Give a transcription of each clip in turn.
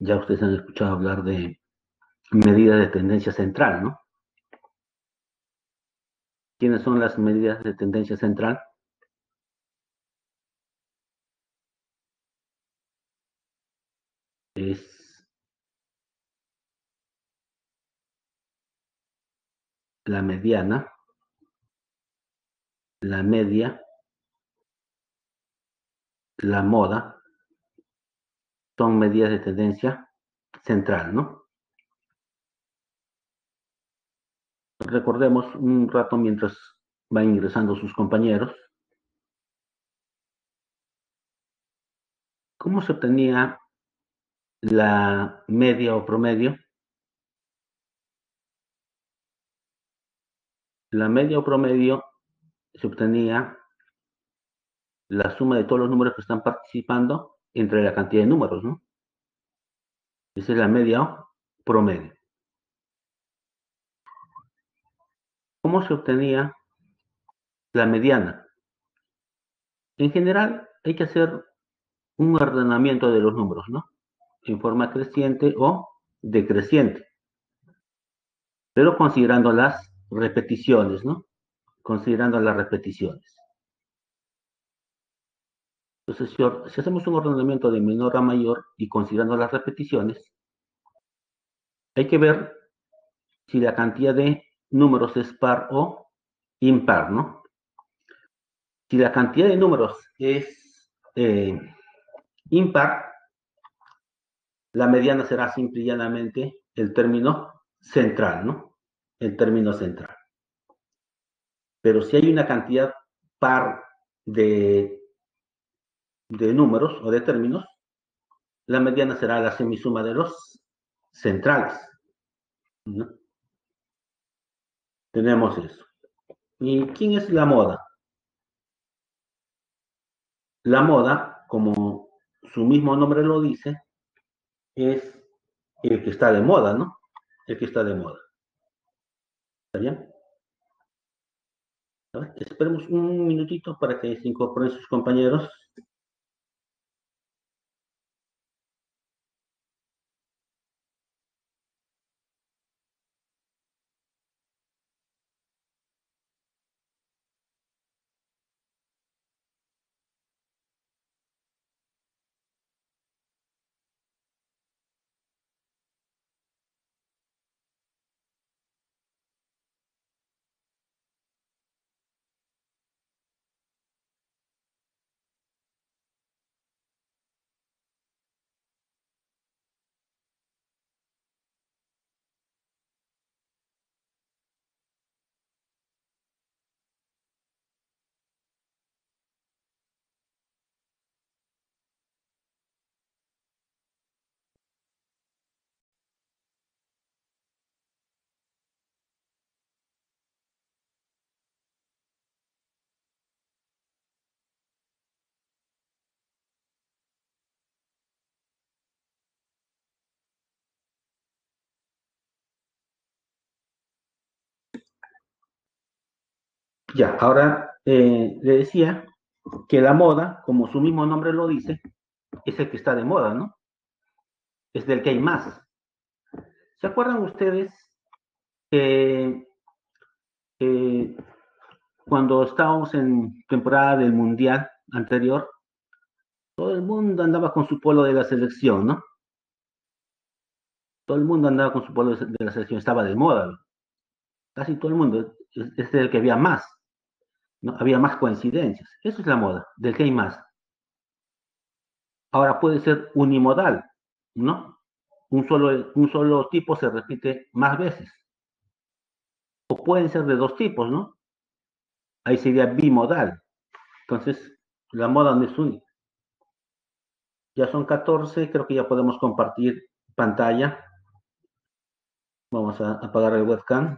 Ya ustedes han escuchado hablar de medidas de tendencia central, ¿no? ¿Quiénes son las medidas de tendencia central? Es la mediana, la media, la moda, son medidas de tendencia central, ¿no? Recordemos un rato mientras van ingresando sus compañeros, ¿cómo se obtenía la media o promedio? La media o promedio se obtenía la suma de todos los números que están participando entre la cantidad de números, ¿no? Esa es la media o promedio. ¿Cómo se obtenía la mediana? En general, hay que hacer un ordenamiento de los números, ¿no? En forma creciente o decreciente, pero considerando las repeticiones, ¿no? Considerando las repeticiones. Entonces, si hacemos un ordenamiento de menor a mayor y considerando las repeticiones, hay que ver si la cantidad de números es par o impar, ¿no? Si la cantidad de números es impar, la mediana será simple y llanamente el término central, ¿no? El término central. Pero si hay una cantidad par de, de números o de términos, la mediana será la semisuma de los centrales, ¿no? Tenemos eso. ¿Y quién es la moda? La moda, como su mismo nombre lo dice, es el que está de moda, ¿no? El que está de moda. ¿Está bien? Esperemos un minutito para que se incorporen sus compañeros. Ya, ahora le decía que la moda, como su mismo nombre lo dice, es el que está de moda, ¿no? Es del que hay más. ¿Se acuerdan ustedes que eh, cuando estábamos en temporada del Mundial anterior, todo el mundo andaba con su polo de la selección, ¿no? Todo el mundo andaba con su polo de la selección, estaba de moda, ¿no? Casi todo el mundo, es el que había más, ¿no? Había más coincidencias. Eso es la moda, del que hay más. Ahora puede ser unimodal, ¿no? Un solo tipo se repite más veces. O pueden ser de dos tipos, ¿no? Ahí sería bimodal. Entonces, la moda no es única. Ya son 14, creo que ya podemos compartir pantalla. Vamos a apagar el webcam.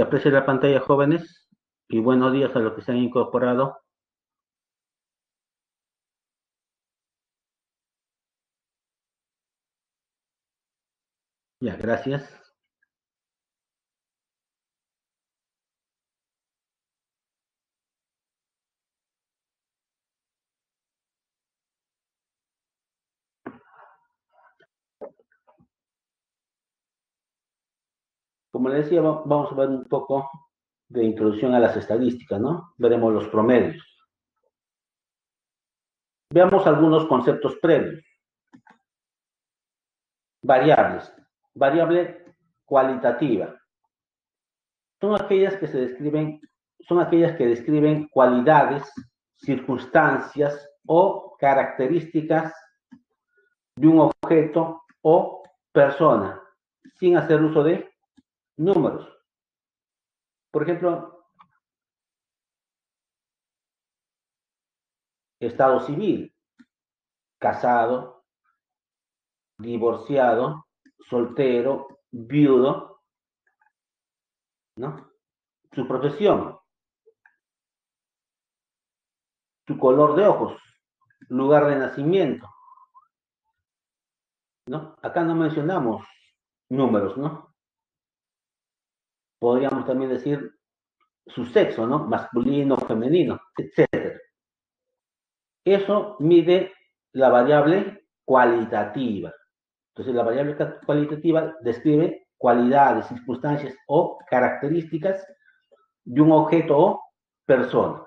Se aprecia la pantalla, jóvenes, y buenos días a los que se han incorporado. Ya, gracias. Como les decía, vamos a ver un poco de introducción a las estadísticas, ¿no? Veremos los promedios. Veamos algunos conceptos previos. Variables. Variable cualitativa. Son aquellas que describen cualidades, circunstancias o características de un objeto o persona, sin hacer uso de números. Por ejemplo, estado civil, casado, divorciado, soltero, viudo, ¿no? Su profesión, su color de ojos, lugar de nacimiento, ¿no? Acá no mencionamos números, ¿no? Podríamos también decir su sexo, ¿no? Masculino, femenino, etc. Eso mide la variable cualitativa. Entonces, la variable cualitativa describe cualidades, circunstancias o características de un objeto o persona.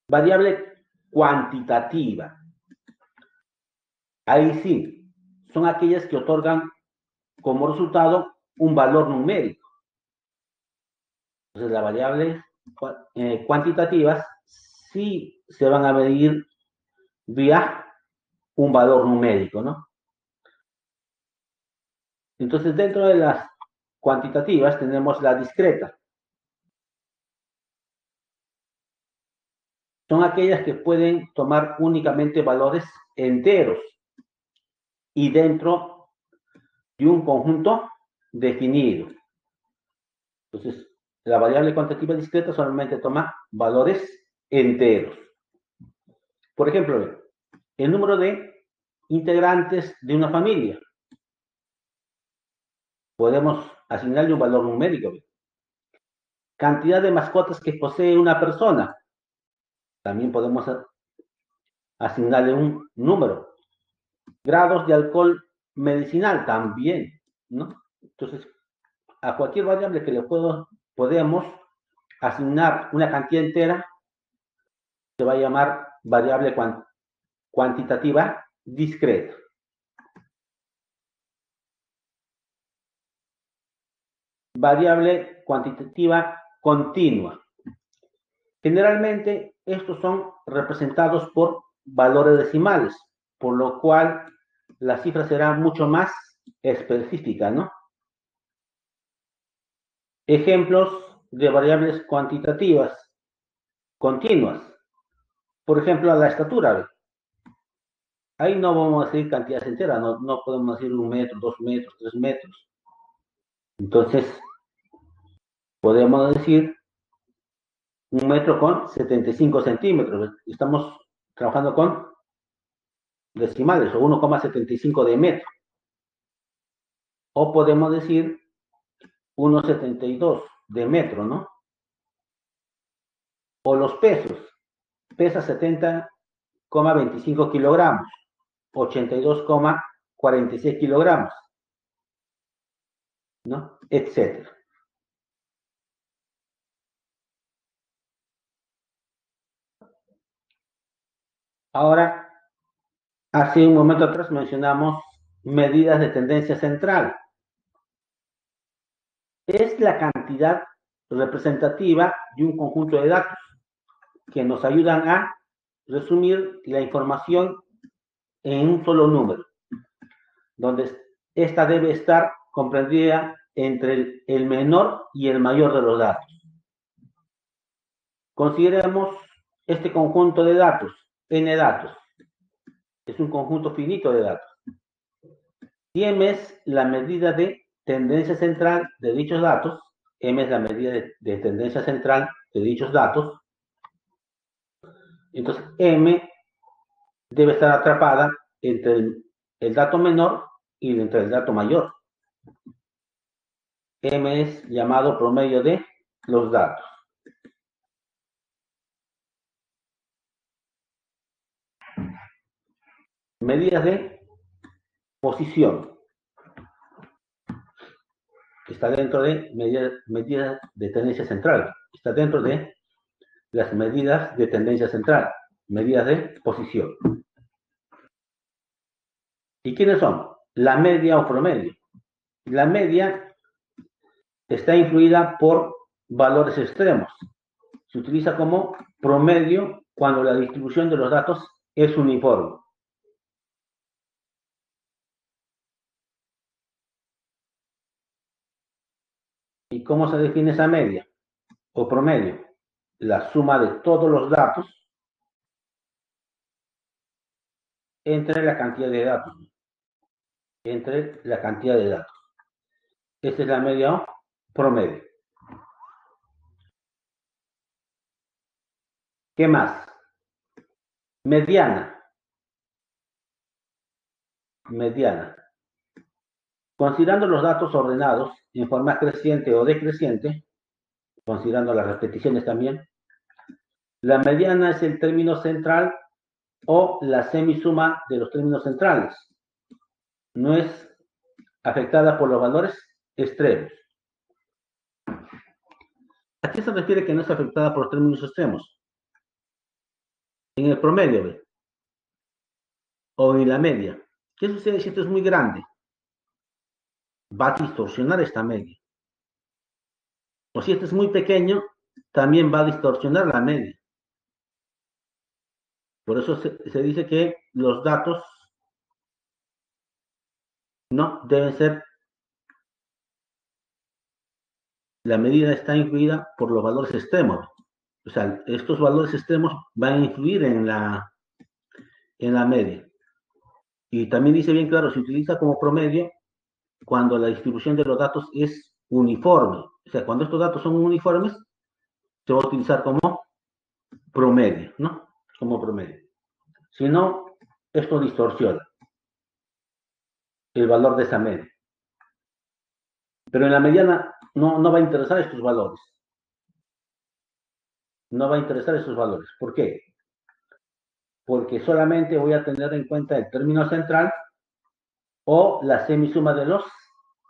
Variable cuantitativa. Ahí sí, son aquellas que otorgan como resultado un valor numérico. Entonces, las variables cuantitativas sí se van a medir vía un valor numérico, ¿no? Entonces, dentro de las cuantitativas tenemos la discreta. Son aquellas que pueden tomar únicamente valores enteros y dentro de un conjunto definido. Entonces, la variable cuantitativa discreta solamente toma valores enteros. Por ejemplo, el número de integrantes de una familia. Podemos asignarle un valor numérico. Cantidad de mascotas que posee una persona. También podemos asignarle un número. Grados de alcohol medicinal también, ¿no? Entonces, a cualquier variable que le podemos asignar una cantidad entera, se va a llamar variable cuantitativa discreta. Variable cuantitativa continua. Generalmente, estos son representados por valores decimales, por lo cual la cifra será mucho más específica, ¿no? Ejemplos de variables cuantitativas continuas. Por ejemplo, la estatura. Ahí no vamos a decir cantidades enteras, no podemos decir 1 metro, 2 metros, 3 metros. Entonces, podemos decir 1 metro con 75 centímetros. Estamos trabajando con decimales, o 1,75 de metro. O podemos decir 1,72 de metro, ¿no? O los pesos. Pesa 70,25 kilogramos, 82,46 kilogramos, ¿no? Etcétera. Ahora, hace un momento atrás mencionamos medidas de tendencia central. Es la cantidad representativa de un conjunto de datos que nos ayudan a resumir la información en un solo número, donde esta debe estar comprendida entre el menor y el mayor de los datos. Consideremos este conjunto de datos, n datos. Es un conjunto finito de datos. 100 es la medida de tendencia central de dichos datos, M es la medida de tendencia central de dichos datos, entonces M debe estar atrapada entre el dato menor y entre el dato mayor. M es llamado promedio de los datos. Medidas de posición. Está dentro de medidas de tendencia central. Está dentro de las medidas de tendencia central. Medidas de posición. ¿Y quiénes son? La media o promedio. La media está influida por valores extremos. Se utiliza como promedio cuando la distribución de los datos es uniforme. ¿Y cómo se define esa media o promedio? La suma de todos los datos entre la cantidad de datos. Entre la cantidad de datos. Esta es la media o promedio. ¿Qué más? Mediana. Mediana. Considerando los datos ordenados en forma creciente o decreciente, considerando las repeticiones también, la mediana es el término central o la semisuma de los términos centrales. No es afectada por los valores extremos. ¿A qué se refiere que no es afectada por los términos extremos? En el promedio, ¿ve? O en la media. ¿Qué sucede si esto es muy grande? Va a distorsionar esta media. O si esto es muy pequeño, también va a distorsionar la media. Por eso se dice que los datos no deben ser, la medida está influida por los valores extremos. O sea, estos valores extremos van a influir en la media. Y también dice bien claro, se utiliza como promedio cuando la distribución de los datos es uniforme. O sea, cuando estos datos son uniformes, se va a utilizar como promedio, ¿no? Como promedio. Si no, esto distorsiona el valor de esa media. Pero en la mediana no va a interesar estos valores. No va a interesar estos valores. ¿Por qué? Porque solamente voy a tener en cuenta el término central o la semisuma de los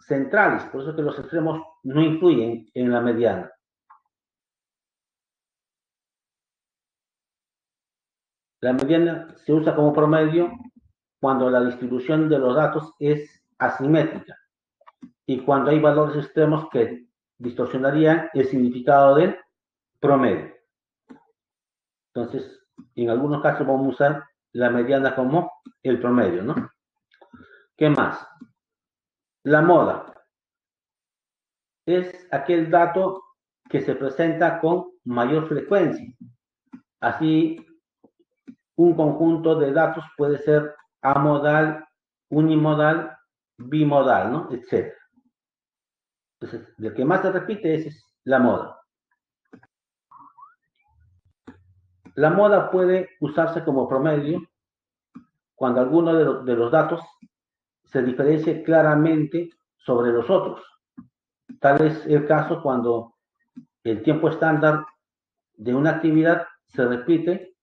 centrales. Por eso que los extremos no influyen en la mediana. La mediana se usa como promedio cuando la distribución de los datos es asimétrica y cuando hay valores extremos que distorsionarían el significado del promedio. Entonces, en algunos casos vamos a usar la mediana como el promedio, ¿no? ¿Qué más? La moda es aquel dato que se presenta con mayor frecuencia. Así, un conjunto de datos puede ser amodal, unimodal, bimodal, ¿no? Etcétera. Entonces, lo que más se repite es la moda. La moda puede usarse como promedio cuando alguno de los datos se diferencie claramente sobre los otros. Tal es el caso cuando el tiempo estándar de una actividad se repite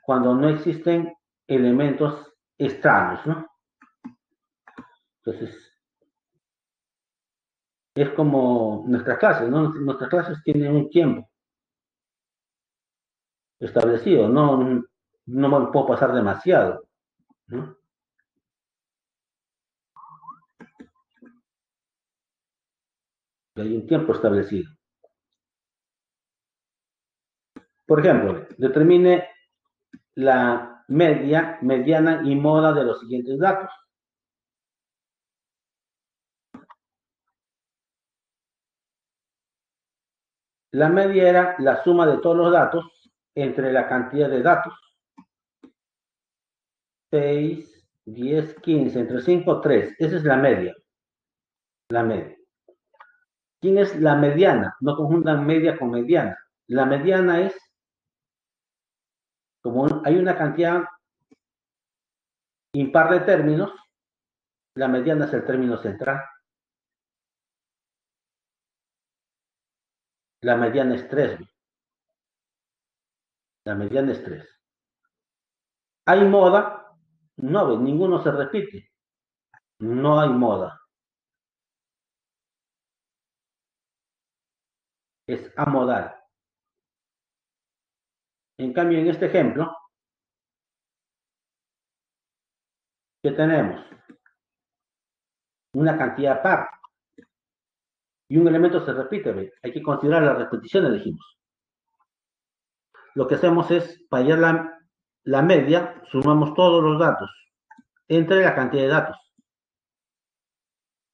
cuando no existen elementos extraños, ¿no? Entonces, es como nuestras clases, ¿no? Nuestras clases tienen un tiempo establecido, no me puedo pasar demasiado, ¿no? Hay un tiempo establecido. Por ejemplo, determine la media, mediana y moda de los siguientes datos. La media era la suma de todos los datos entre la cantidad de datos. 6, 10, 15, entre 5, 3. Esa es la media. La media. ¿Quién es la mediana? No confundan media con mediana. La mediana es, como hay una cantidad impar de términos, la mediana es el término central. La mediana es 3. La mediana es 3. ¿Hay moda? No, ninguno se repite. No hay moda. Es amodal. En cambio, en este ejemplo, ¿qué tenemos? Una cantidad par. Y un elemento se repite, ¿ve? Hay que considerar las repeticiones, dijimos. Lo que hacemos es, para hallar la media, sumamos todos los datos entre la cantidad de datos.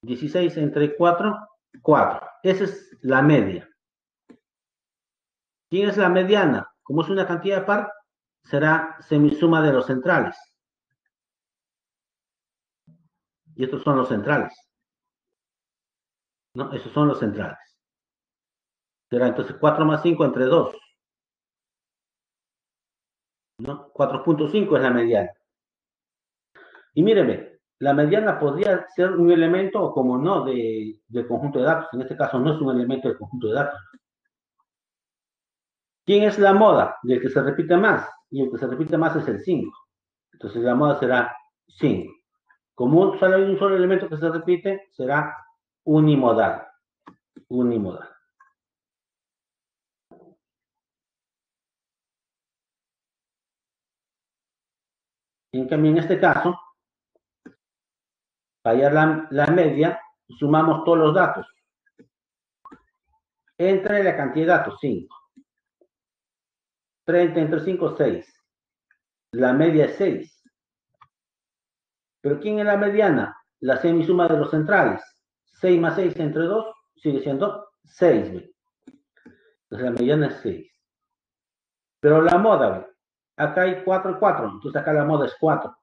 16 entre 4, 4. Esa es la media. ¿Quién es la mediana? Como es una cantidad par, será semisuma de los centrales. Y estos son los centrales. ¿No? Esos son los centrales. Será entonces 4 más 5 entre 2. ¿No? 4.5 es la mediana. Y míreme, la mediana podría ser un elemento o como no del conjunto de datos. En este caso no es un elemento del conjunto de datos. ¿Quién es la moda? Del que se repite más. Y el que se repite más es el 5. Entonces la moda será 5. Como solo hay un solo elemento que se repite, será unimodal. Unimodal. En cambio, en este caso, para hallar la media, sumamos todos los datos. Entre la cantidad de datos, 5. 30 entre 5, 6. La media es 6. ¿Pero quién es la mediana? La semisuma de los centrales. 6 más 6 entre 2 sigue siendo 6. Entonces la mediana es 6. Pero la moda, ¿ve? Acá hay 4 y 4. Entonces acá la moda es 4.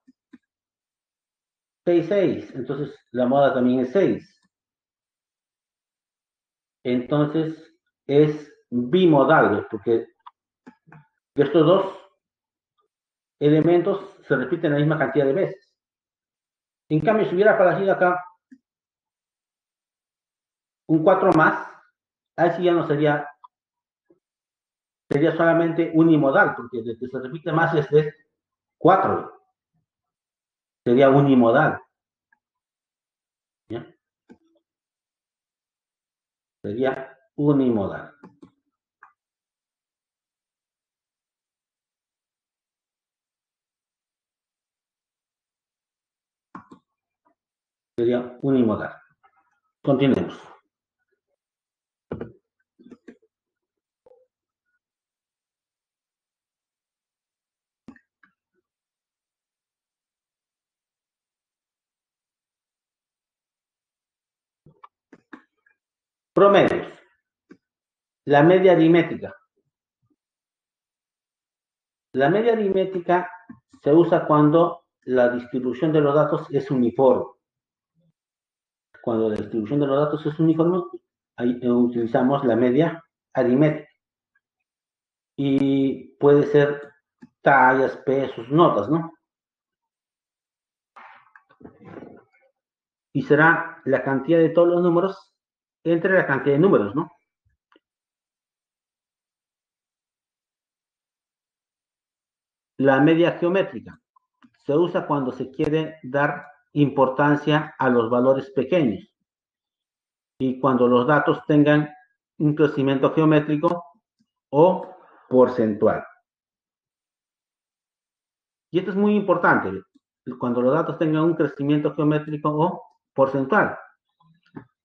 6, 6. Entonces la moda también es 6. Entonces es bimodal, ¿ve? Porque estos dos elementos se repiten la misma cantidad de veces. En cambio, si hubiera aparecido acá un 4 más, ahí sí ya no sería solamente unimodal, porque el que se repite más es 4, sería unimodal. ¿Ya? Sería unimodal. Sería unimodal. Continuemos. Promedios. La media aritmética. La media aritmética se usa cuando la distribución de los datos es uniforme. Cuando la distribución de los datos es uniforme, ahí utilizamos la media aritmética. Y puede ser tallas, pesos, notas, ¿no? Y será la cantidad de todos los números entre la cantidad de números, ¿no? La media geométrica se usa cuando se quiere dar importancia a los valores pequeños y cuando los datos tengan un crecimiento geométrico o porcentual. Y esto es muy importante, cuando los datos tengan un crecimiento geométrico o porcentual.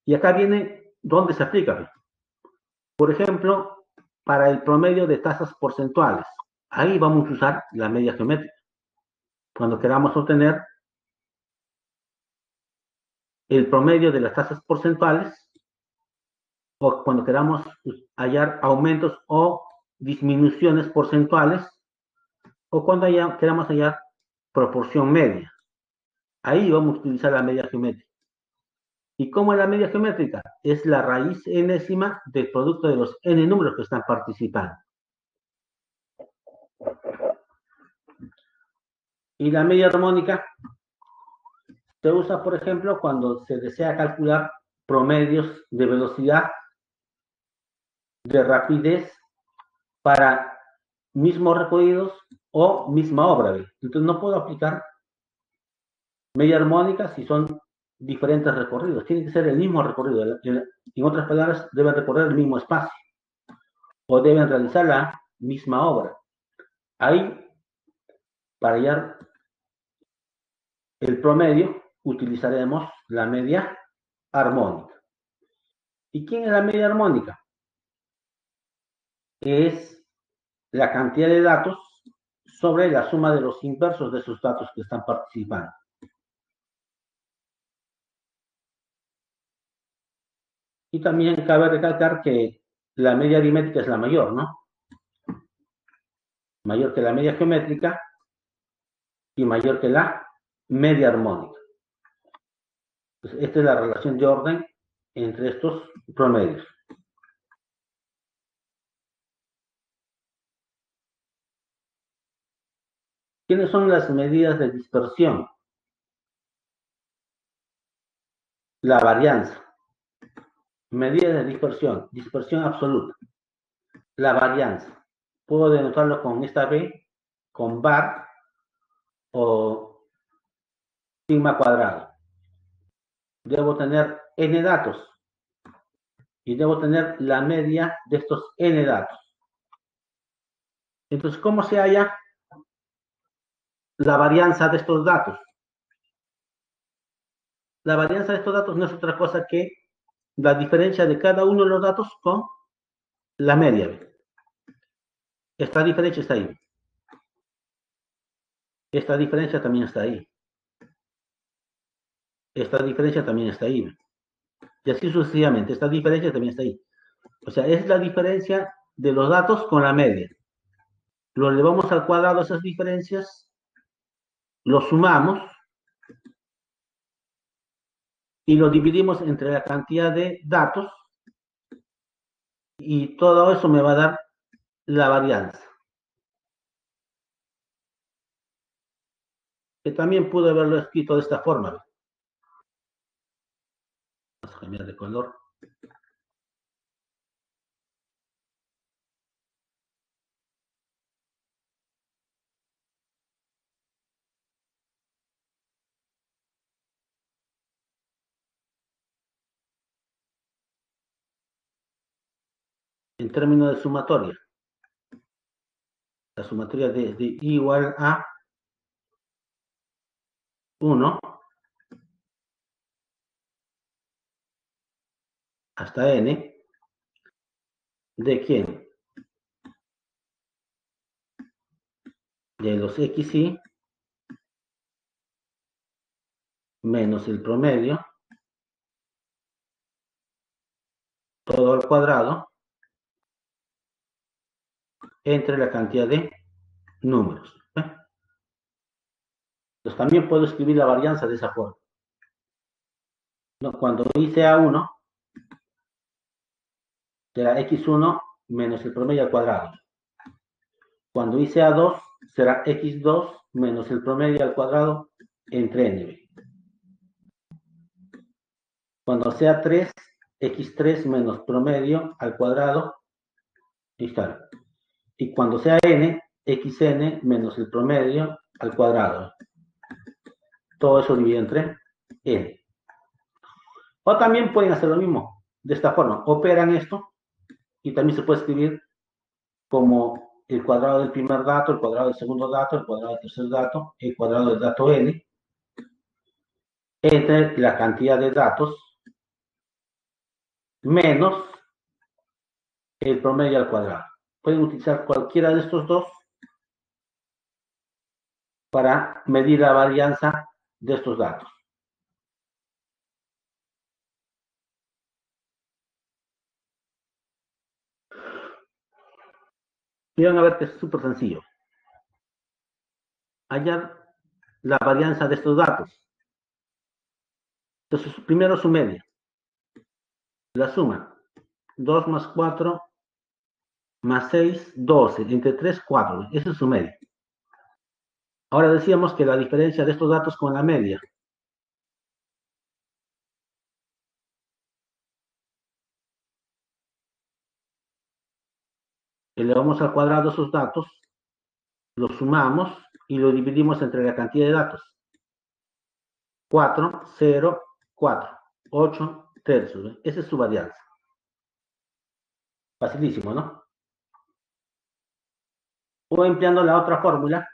Y acá viene dónde se aplica. Por ejemplo, para el promedio de tasas porcentuales. Ahí vamos a usar la media geométrica. Cuando queramos obtener el promedio de las tasas porcentuales o cuando queramos hallar aumentos o disminuciones porcentuales o cuando queramos hallar proporción media. Ahí vamos a utilizar la media geométrica. ¿Y cómo es la media geométrica? Es la raíz enésima del producto de los n números que están participando. Y la media armónica se usa, por ejemplo, cuando se desea calcular promedios de velocidad, de rapidez para mismos recorridos o misma obra. Entonces no puedo aplicar media armónica si son diferentes recorridos. Tiene que ser el mismo recorrido. En otras palabras, deben recorrer el mismo espacio o deben realizar la misma obra. Ahí, para hallar el promedio, utilizaremos la media armónica. ¿Y quién es la media armónica? Es la cantidad de datos sobre la suma de los inversos de esos datos que están participando. Y también cabe recalcar que la media aritmética es la mayor, ¿no? Mayor que la media geométrica y mayor que la media armónica. Pues esta es la relación de orden entre estos promedios. ¿Quiénes son las medidas de dispersión? La varianza. Medida de dispersión, dispersión absoluta. La varianza. Puedo denotarlo con esta B, con bar o sigma cuadrado. Debo tener n datos y debo tener la media de estos n datos. Entonces, ¿cómo se halla la varianza de estos datos? La varianza de estos datos no es otra cosa que la diferencia de cada uno de los datos con la media. Esta diferencia está ahí. Esta diferencia también está ahí. Esta diferencia también está ahí. Y así sucesivamente. Esta diferencia también está ahí. O sea, es la diferencia de los datos con la media. Lo elevamos al cuadrado esas diferencias, lo sumamos y lo dividimos entre la cantidad de datos y todo eso me va a dar la varianza. Que también pude haberlo escrito de esta forma. Vamos a cambiar de color. En términos de sumatoria. La sumatoria de I igual a 1 hasta n. ¿De quién? De los xy menos el promedio, todo al cuadrado, entre la cantidad de números. Entonces también puedo escribir la varianza de esa forma. Cuando I sea 1, será x1 menos el promedio al cuadrado. Cuando I sea 2, será x2 menos el promedio al cuadrado entre n. Cuando sea 3, x3 menos promedio al cuadrado, está. Y cuando sea n, xn menos el promedio al cuadrado. Todo eso dividido entre n. O también pueden hacer lo mismo, de esta forma. Operan esto y también se puede escribir como el cuadrado del primer dato, el cuadrado del segundo dato, el cuadrado del tercer dato, el cuadrado del dato n, entre la cantidad de datos menos el promedio al cuadrado. Pueden utilizar cualquiera de estos dos para medir la varianza de estos datos. Y van a ver que es súper sencillo. Hallar la varianza de estos datos. Entonces, primero su media. La suma. 2 más 4 más 6, 12. Entre 3, 4. Esa es su media. Ahora decíamos que la diferencia de estos datos con la media. Elevamos al cuadrado esos datos, los sumamos y lo dividimos entre la cantidad de datos. 4, 0, 4. 8 tercios. ¿Eh? Esa es su varianza. Facilísimo, ¿no? O empleando la otra fórmula,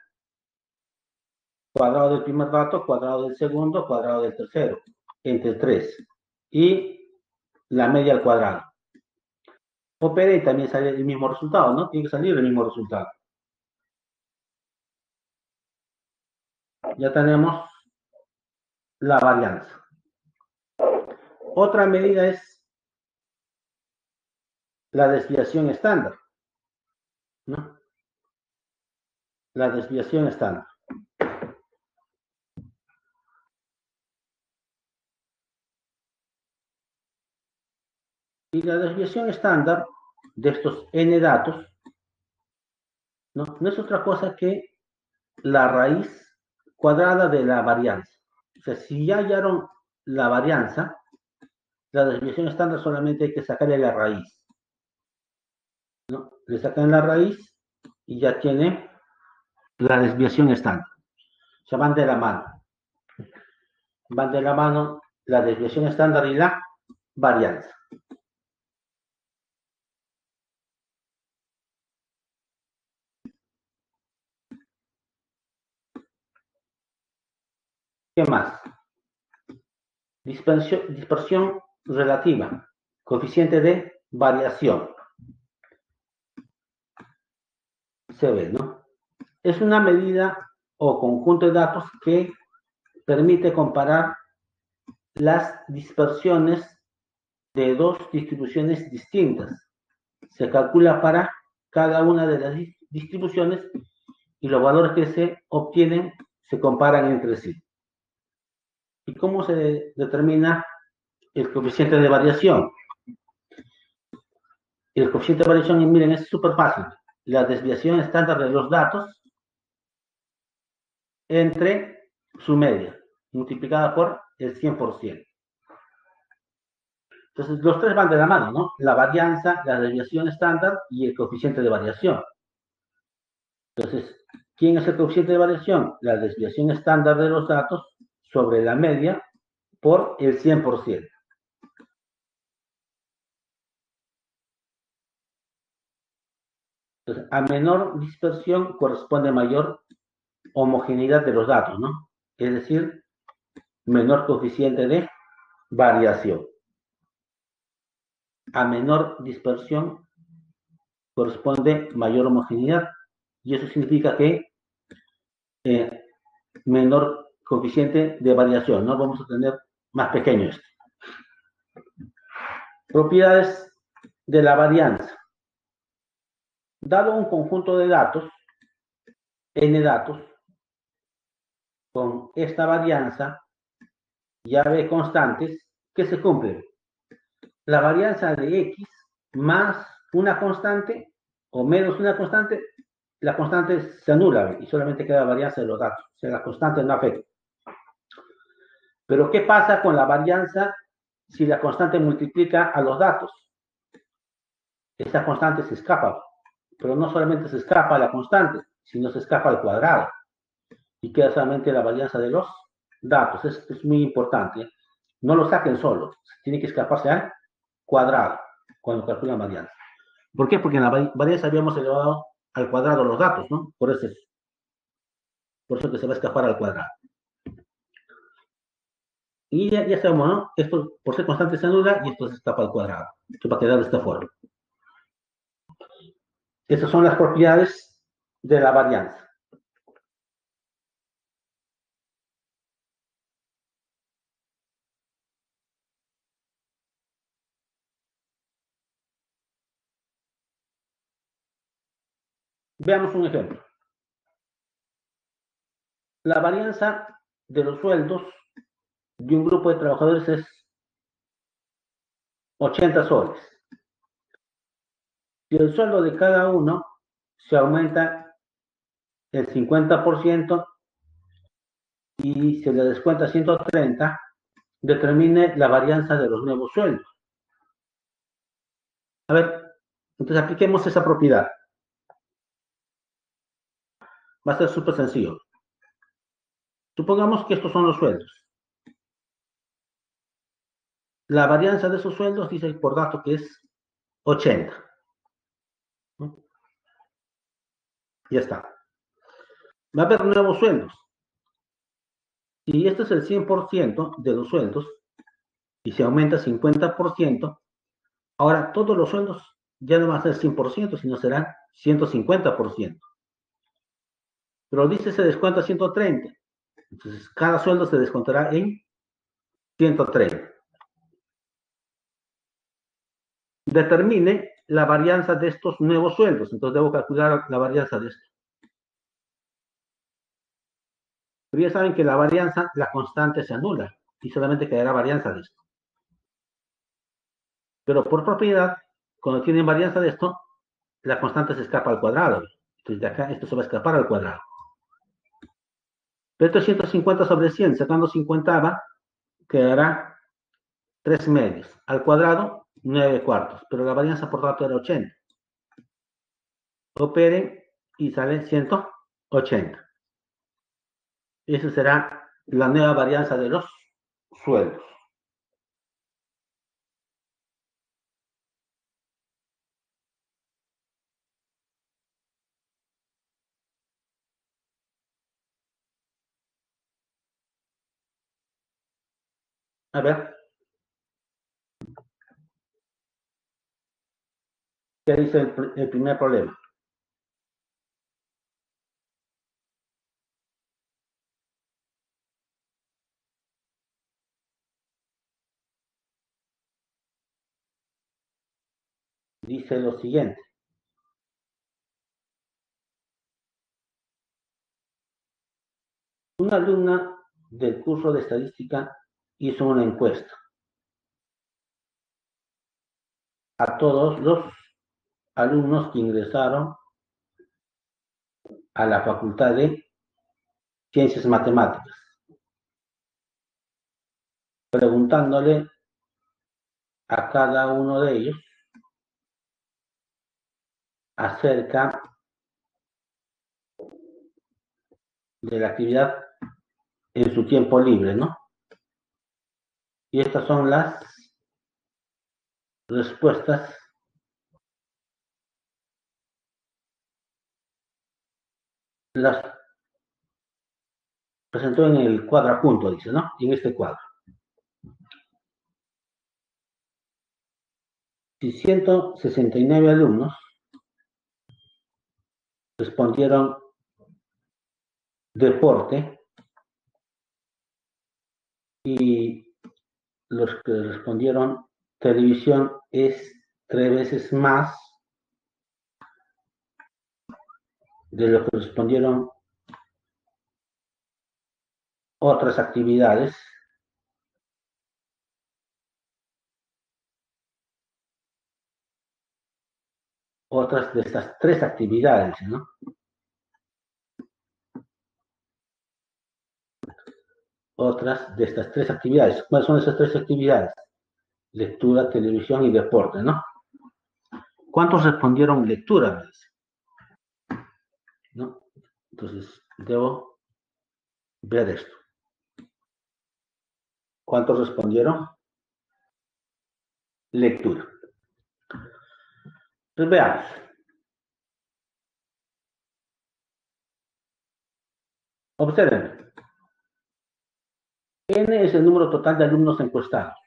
cuadrado del primer dato, cuadrado del segundo, cuadrado del tercero, entre 3. Y la media al cuadrado. Opera y también sale el mismo resultado, ¿no? Tiene que salir el mismo resultado. Ya tenemos la varianza. Otra medida es la desviación estándar, ¿no? La desviación estándar. Y la desviación estándar de estos n datos, no es otra cosa que la raíz cuadrada de la varianza. O sea, si ya hallaron la varianza, la desviación estándar solamente hay que sacarle la raíz, ¿no? Le sacan la raíz y ya tiene la desviación estándar. O sea, van de la mano. Van de la mano la desviación estándar y la varianza. ¿Qué más? Dispersión relativa, coeficiente de variación. Se ve, ¿no? Es una medida o conjunto de datos que permite comparar las dispersiones de dos distribuciones distintas. Se calcula para cada una de las distribuciones y los valores que se obtienen se comparan entre sí. ¿Y cómo se determina el coeficiente de variación? El coeficiente de variación, miren, es súper fácil. La desviación estándar de los datos entre su media, multiplicada por el 100%. Entonces, los tres van de la mano, ¿no? La varianza, la desviación estándar y el coeficiente de variación. Entonces, ¿quién es el coeficiente de variación? La desviación estándar de los datos sobre la media por el 100%. Entonces, a menor dispersión corresponde mayor homogeneidad de los datos, ¿no? Es decir, menor coeficiente de variación. A menor dispersión corresponde mayor homogeneidad y eso significa que eh, menor coeficiente de variación, ¿no? Vamos a tener más pequeño esto. Propiedades de la varianza. Dado un conjunto de datos, n datos, con esta varianza, llave constantes, ¿qué se cumple? La varianza de x más una constante o menos una constante, la constante se anula y solamente queda la varianza de los datos. O sea, la constante no afecta. Pero ¿qué pasa con la varianza si la constante multiplica a los datos? Esta constante se escapa, pero no solamente se escapa a la constante, sino se escapa al cuadrado y queda solamente la varianza de los datos. Esto es muy importante. No lo saquen solo, tiene que escaparse al cuadrado cuando calculan varianza. ¿Por qué? Porque en la varianza habíamos elevado al cuadrado los datos, ¿no? Por eso que se va a escapar al cuadrado. Y ya sabemos, ¿no? Esto por ser constante se anula y esto se escapa al cuadrado. Esto va a quedar de esta forma. Estas son las propiedades de la varianza. Veamos un ejemplo. La varianza de los sueldos de un grupo de trabajadores es 80 soles. Si el sueldo de cada uno se aumenta el 50% y se le descuenta 130, determine la varianza de los nuevos sueldos. A ver, entonces apliquemos esa propiedad. Va a ser súper sencillo. Supongamos que estos son los sueldos. La varianza de esos sueldos dice por dato que es 80. ¿No? Ya está. Va a haber nuevos sueldos. Si este es el 100% de los sueldos y se aumenta 50%, ahora todos los sueldos ya no van a ser 100%, sino serán 150%. Pero dice se descuenta 130. Entonces cada sueldo se descontará en 130. Determine la varianza de estos nuevos sueldos. Entonces debo calcular la varianza de esto. Pero ya saben que la varianza, la constante se anula y solamente quedará varianza de esto. Pero por propiedad, cuando tienen varianza de esto, la constante se escapa al cuadrado. Entonces de acá esto se va a escapar al cuadrado. Pero esto es 150 sobre 100. Sacando 50 quedará 3 medios. Al cuadrado, 9 cuartos. Pero la varianza por dato era 80. Operen y sale 180. Esa será la nueva varianza de los sueldos. A ver, ¿qué dice el primer problema? Dice lo siguiente. Una alumna del curso de estadística hizo una encuesta a todos los alumnos que ingresaron a la Facultad de Ciencias Matemáticas, preguntándole a cada uno de ellos acerca de la actividad en su tiempo libre, ¿no? Y estas son las respuestas las presentó en el cuadro dice, ¿no? En este cuadro. Si 169 alumnos respondieron deporte y los que respondieron televisión es 3 veces más de los que respondieron otras actividades. Otras de estas 3 actividades, ¿no? Otras de estas 3 actividades. ¿Cuáles son esas 3 actividades? Lectura, televisión y deporte, ¿no? ¿Cuántos respondieron lectura? ¿No? Entonces, debo ver esto. ¿Cuántos respondieron lectura? Entonces, veamos. Observen. N es el número total de alumnos encuestados,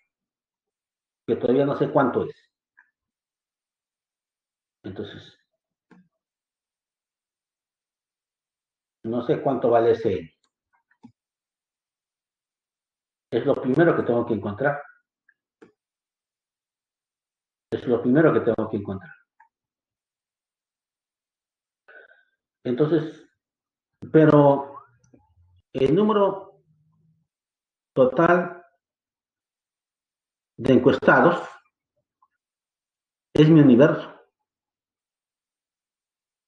que todavía no sé cuánto es. Entonces, no sé cuánto vale ese N. Es lo primero que tengo que encontrar. Es lo primero que tengo que encontrar. Entonces, pero el número total de encuestados es mi universo.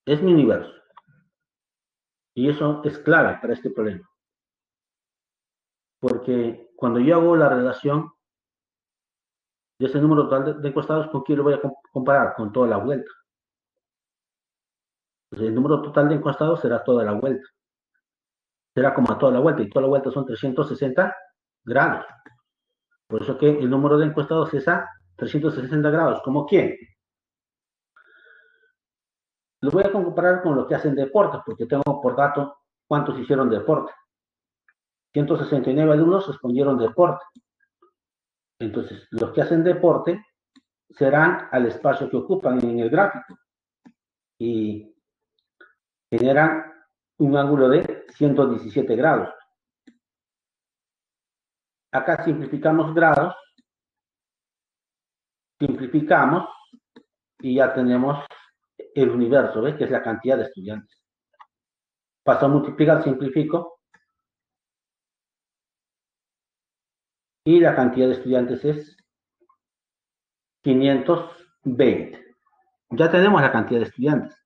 Es mi universo. Y eso es clave para este problema. Porque cuando yo hago la relación de ese número total de encuestados, ¿con quién lo voy a comparar? Con toda la vuelta. Entonces, el número total de encuestados será toda la vuelta. Será como a toda la vuelta. Y toda la vuelta son 360 grados. Por eso que el número de encuestados es a 360 grados. ¿Como quién? Lo voy a comparar con los que hacen deporte, porque tengo por dato cuántos hicieron deporte. 169 alumnos respondieron deporte. Entonces, los que hacen deporte serán al espacio que ocupan en el gráfico y generan un ángulo de 117 grados. Acá simplificamos grados, simplificamos y ya tenemos el universo, ¿ves? Que es la cantidad de estudiantes. Paso a multiplicar, simplifico y la cantidad de estudiantes es 520. Ya tenemos la cantidad de estudiantes.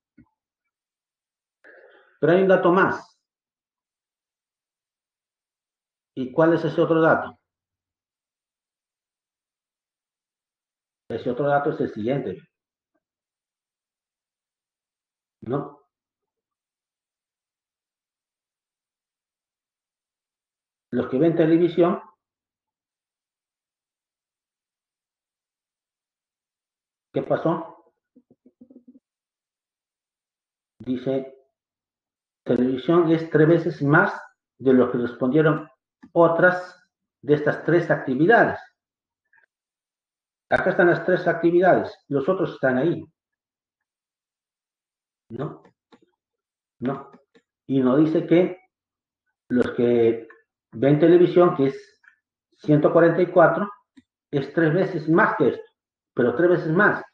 Pero hay un dato más. ¿Y cuál es ese otro dato? Ese otro dato es el siguiente, ¿no? Los que ven televisión, ¿qué pasó? Dice, televisión es 3 veces más de lo que respondieron otras de estas 3 actividades. Acá están las 3 actividades, los otros están ahí. ¿No? No. Y nos dice que los que ven televisión, que es 144, es 3 veces más que esto, pero 3 veces más.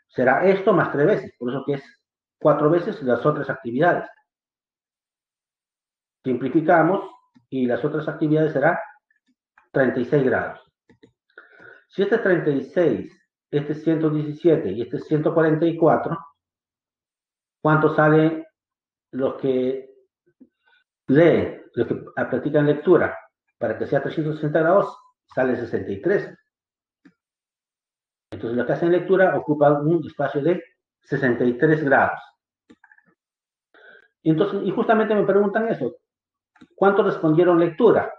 Será esto más 3 veces, por eso que es 4 veces las otras actividades. Simplificamos y las otras actividades será 36 grados. Si este es 36, este es 117 y este es 144, ¿cuánto sale los que leen, los que practican lectura? Para que sea 360 grados, sale 63. Entonces, los que hacen lectura ocupan un espacio de 63 grados. Entonces, y justamente me preguntan eso, ¿cuántos respondieron lectura?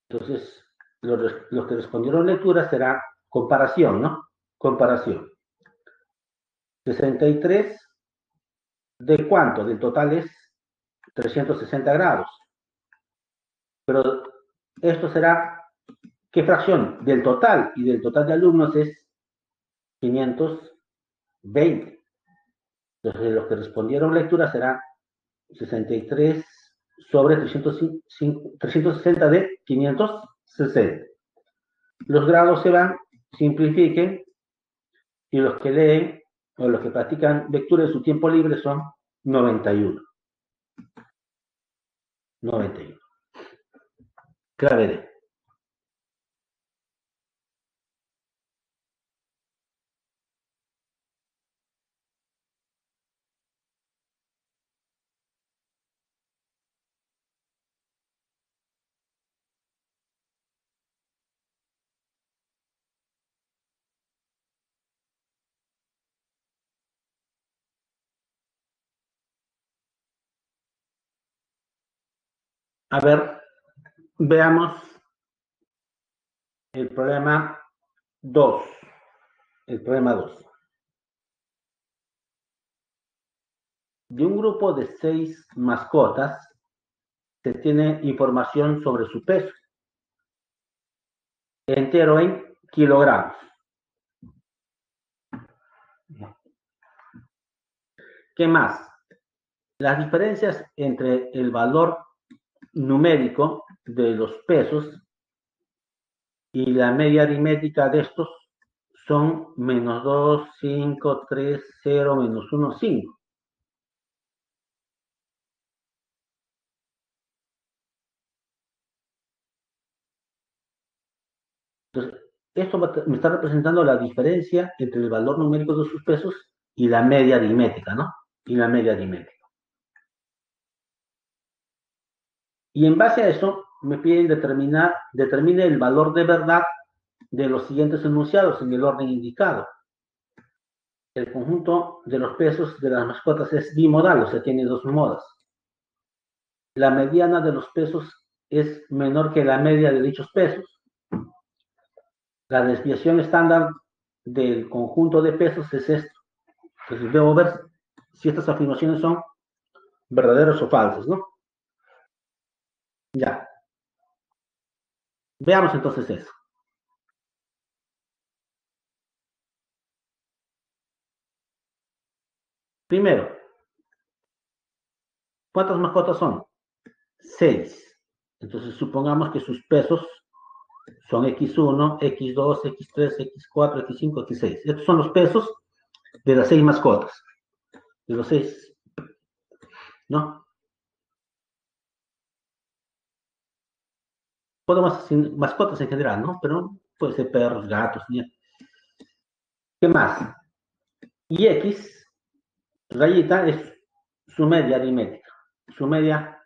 Entonces, los que respondieron lectura será comparación, ¿no? Comparación. 63 ¿de cuánto? Del total es 360 grados. Pero esto será, ¿qué fracción? Del total. Y del total de alumnos es 520. Entonces, los que respondieron lectura será 63 sobre 360 de 560. Los grados se van, simplifiquen, y los que leen o los que practican lectura en su tiempo libre son 91. 91. Clave D. A ver, veamos el problema 2. El problema 2. De un grupo de 6 mascotas se tiene información sobre su peso entero en kilogramos. ¿Qué más? Las diferencias entre el valor numérico de los pesos y la media aritmética de estos son -2, 5, 3, 0, -1, 5. Entonces, esto me está representando la diferencia entre el valor numérico de sus pesos y la media aritmética, ¿no? Y la media aritmética. Y en base a eso, me piden determine el valor de verdad de los siguientes enunciados en el orden indicado. El conjunto de los pesos de las mascotas es bimodal, o sea, tiene dos modas. La mediana de los pesos es menor que la media de dichos pesos. La desviación estándar del conjunto de pesos es esto. Entonces debo ver si estas afirmaciones son verdaderas o falsas, ¿no? Ya. Veamos entonces eso. Primero, ¿cuántas mascotas son? 6. Entonces supongamos que sus pesos son X1, X2, X3, X4, X5, X6. Estos son los pesos de las 6 mascotas. De los 6, ¿no? Podemos decir mascotas en general, ¿no? Pero puede ser perros, gatos, ¿no? ¿Qué más? Y X, rayita, es su media aritmética. Su media,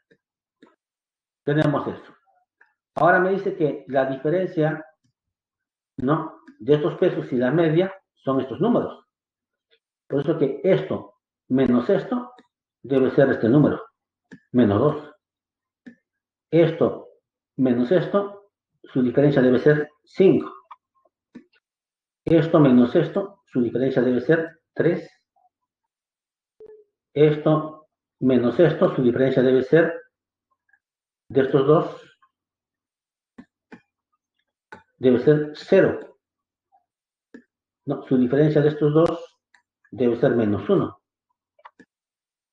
tenemos esto. Ahora me dice que la diferencia, ¿no? De estos pesos y la media son estos números. Por eso que esto menos esto debe ser este número, menos 2. Esto menos esto, su diferencia debe ser 5. Esto menos esto, su diferencia debe ser 3. Esto menos esto, su diferencia debe ser de estos dos, debe ser 0. No, su diferencia de estos dos debe ser menos 1.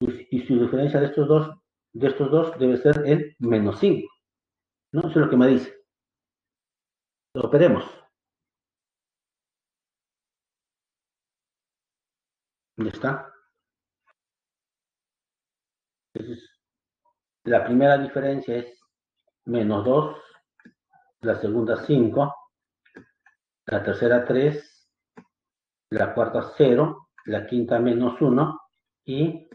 Y su diferencia de estos dos debe ser el menos 5. ¿No? Eso es lo que me dice. Lo operemos. Ya está. Entonces, la primera diferencia es menos 2, la segunda 5, la tercera 3, la cuarta 0, la quinta menos 1 y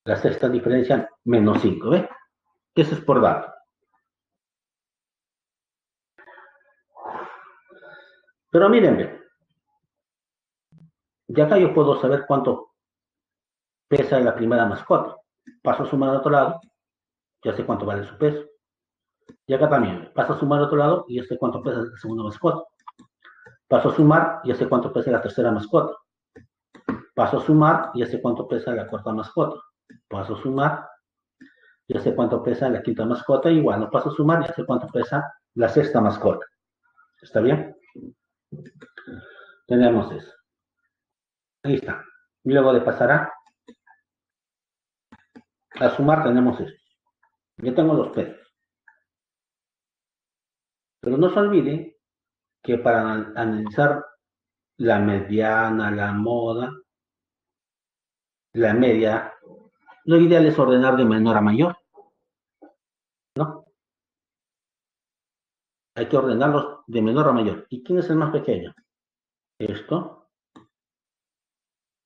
la sexta diferencia menos 5. ¿Ve? Eso es por dato. Pero miren, de acá yo puedo saber cuánto pesa la primera mascota. Paso a sumar al otro lado, ya sé cuánto vale su peso. Y acá también, paso a sumar al otro lado y ya sé cuánto pesa la segunda mascota. Paso a sumar y ya sé cuánto pesa la tercera mascota. Paso a sumar y ya sé cuánto pesa la cuarta mascota. Paso a sumar, ya sé cuánto pesa la quinta mascota. Igual, no paso a sumar, ya sé cuánto pesa la sexta mascota. ¿Está bien? Tenemos eso. Ahí está. Y luego de pasar a sumar tenemos esto. Ya tengo los pesos. Pero no se olviden que para analizar la mediana, la moda, la media, lo ideal es ordenar de menor a mayor, ¿no? Hay que ordenarlos de menor a mayor. ¿Y quién es el más pequeño? Esto,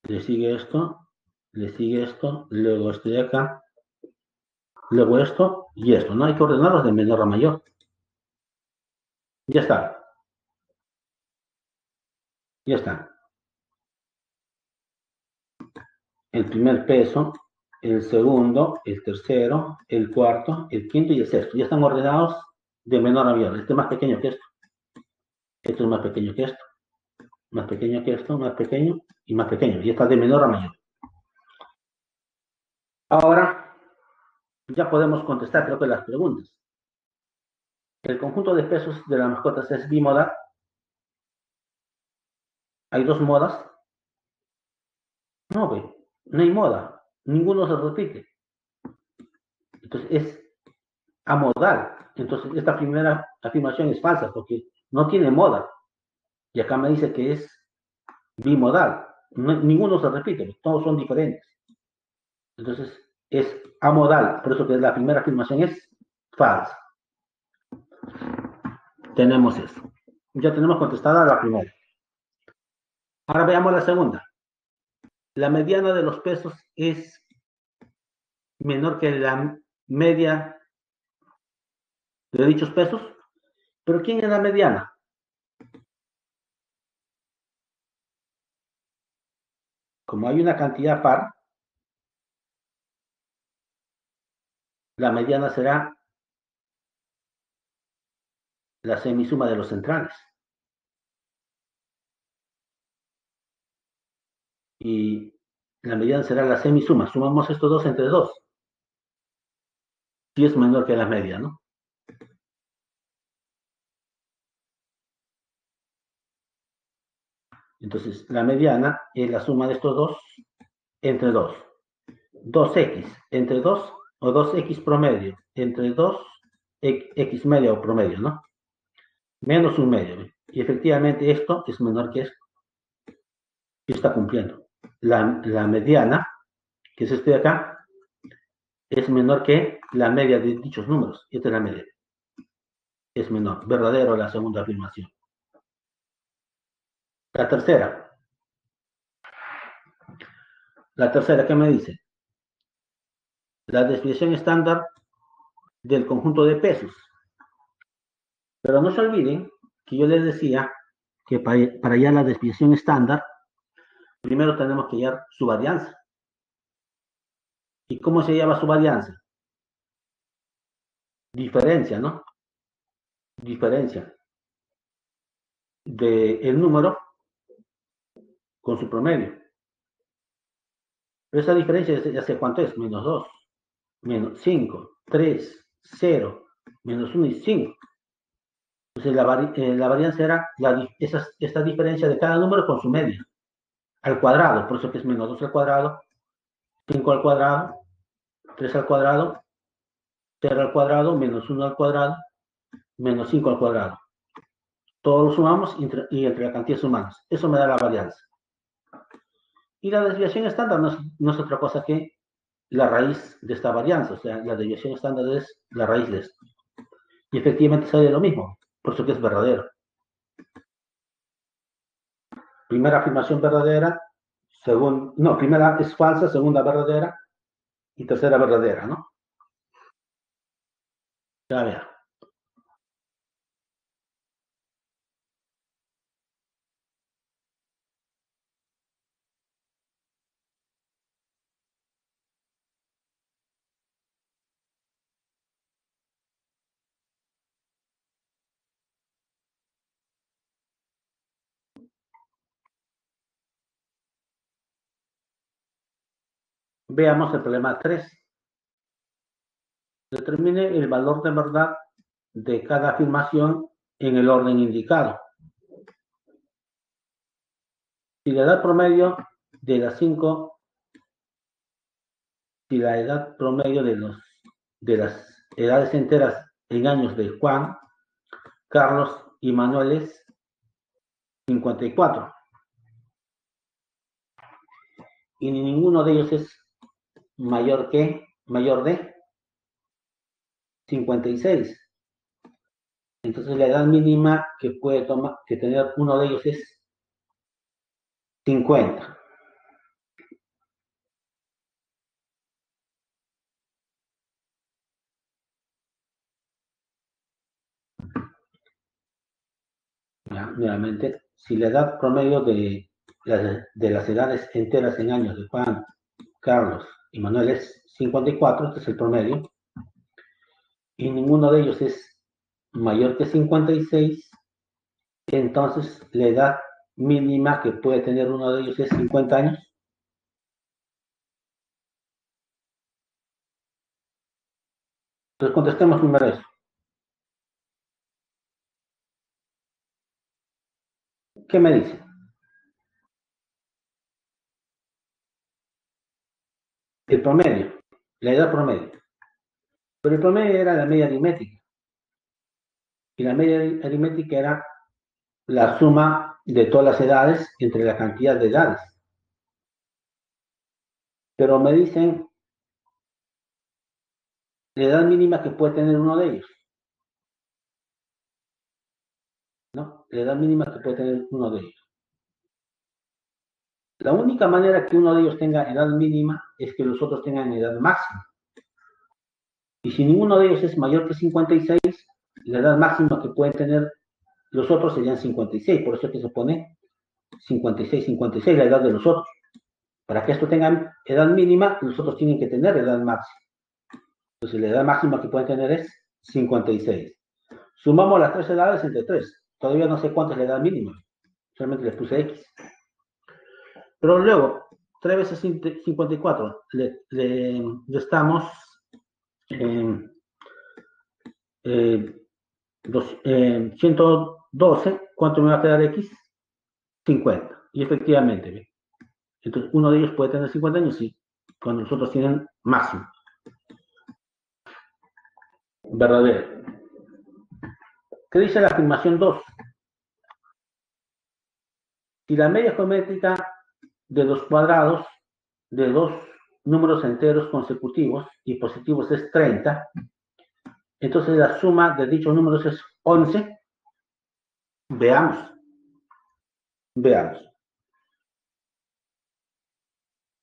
le sigue esto, le sigue esto, luego esto de acá, luego esto y esto, ¿no? Hay que ordenarlos de menor a mayor. Ya está, ya está. El primer peso, el segundo, el tercero, el cuarto, el quinto y el sexto. Ya están ordenados de menor a mayor. Este es más pequeño que esto. Esto es más pequeño que esto. Más pequeño que esto, más pequeño y más pequeño. Ya está de menor a mayor. Ahora ya podemos contestar, creo que las preguntas. El conjunto de pesos de las mascotas es bimodal. Hay dos modas. No, güey, no hay moda. Ninguno se repite. Entonces es amodal. Entonces esta primera afirmación es falsa porque no tiene moda. Y acá me dice que es bimodal. No, ninguno se repite, todos son diferentes. Entonces es amodal. Por eso que la primera afirmación es falsa. Tenemos eso. Ya tenemos contestada la primera. Ahora veamos la segunda. La mediana de los pesos es menor que la media de dichos pesos. ¿Pero quién es la mediana? Como hay una cantidad par, la mediana será la semisuma de los centrales. Y la mediana será la semisuma. Sumamos estos dos entre 2. Si es menor que la media, ¿no? Entonces, la mediana es la suma de estos dos entre 2. 2x entre 2 o 2x promedio entre 2 x medio o promedio, ¿no? Menos un medio. Y efectivamente esto es menor que esto. Y está cumpliendo. La mediana, que es este de acá, es menor que la media de dichos números. Esta es la media. Es menor. Verdadero la segunda afirmación. La tercera. La tercera, ¿qué me dice? La desviación estándar del conjunto de pesos. Pero no se olviden que yo les decía que para hallar la desviación estándar, primero tenemos que hallar su varianza. ¿Y cómo se llama su varianza? Diferencia, ¿no? Diferencia del número con su promedio. Pero esa diferencia ya sé cuánto es, menos 2, menos 5, 3, 0, menos 1 y 5. Entonces la varianza era esta diferencia de cada número con su media, al cuadrado, por eso que es menos 2 al cuadrado, 5 al cuadrado, 3 al cuadrado, 0 al cuadrado, menos 1 al cuadrado, menos 5 al cuadrado. Todos lo sumamos y entre la cantidad sumamos. Eso me da la varianza. Y la desviación estándar no es otra cosa que la raíz de esta varianza. O sea, la desviación estándar es la raíz de esto. Y efectivamente sale lo mismo. Por eso que es verdadero. Primera afirmación verdadera, primera es falsa, segunda verdadera y tercera verdadera, ¿no? Ya vea. Veamos el problema 3. Determine el valor de verdad de cada afirmación en el orden indicado. Si la edad promedio de las 5, si la edad promedio de las edades enteras en años de Juan, Carlos y Manuel es 54. Y ninguno de ellos es mayor de 56. Entonces la edad mínima que puede tener uno de ellos es 50. Ya, nuevamente, si la edad promedio de las edades enteras en años de Juan, Carlos y Manuel es 54, este es el promedio, y ninguno de ellos es mayor que 56, entonces la edad mínima que puede tener uno de ellos es 50 años. Entonces contestemos primero eso. ¿Qué me dice? El promedio, la edad promedio. Pero el promedio era la media aritmética. Y la media aritmética era la suma de todas las edades entre la cantidad de edades. Pero me dicen la edad mínima que puede tener uno de ellos. ¿no? La edad mínima que puede tener uno de ellos. La única manera que uno de ellos tenga edad mínima es que los otros tengan edad máxima. Y si ninguno de ellos es mayor que 56, la edad máxima que pueden tener los otros serían 56. Por eso es que se pone 56, 56, la edad de los otros. Para que esto tenga edad mínima, los otros tienen que tener edad máxima. Entonces, la edad máxima que pueden tener es 56. Sumamos las tres edades entre 3. Todavía no sé cuánta es la edad mínima. Solamente les puse X. Pero luego, 3 veces 54, le restamos eh, 112. ¿Cuánto me va a quedar X? 50. Y efectivamente, ¿ve? Entonces, uno de ellos puede tener 50 años, sí, cuando los otros tienen máximo. Verdadero. ¿Qué dice la afirmación 2? Si la media geométrica de los cuadrados de dos números enteros consecutivos y positivos es 30, entonces la suma de dichos números es 11. Veamos. Veamos.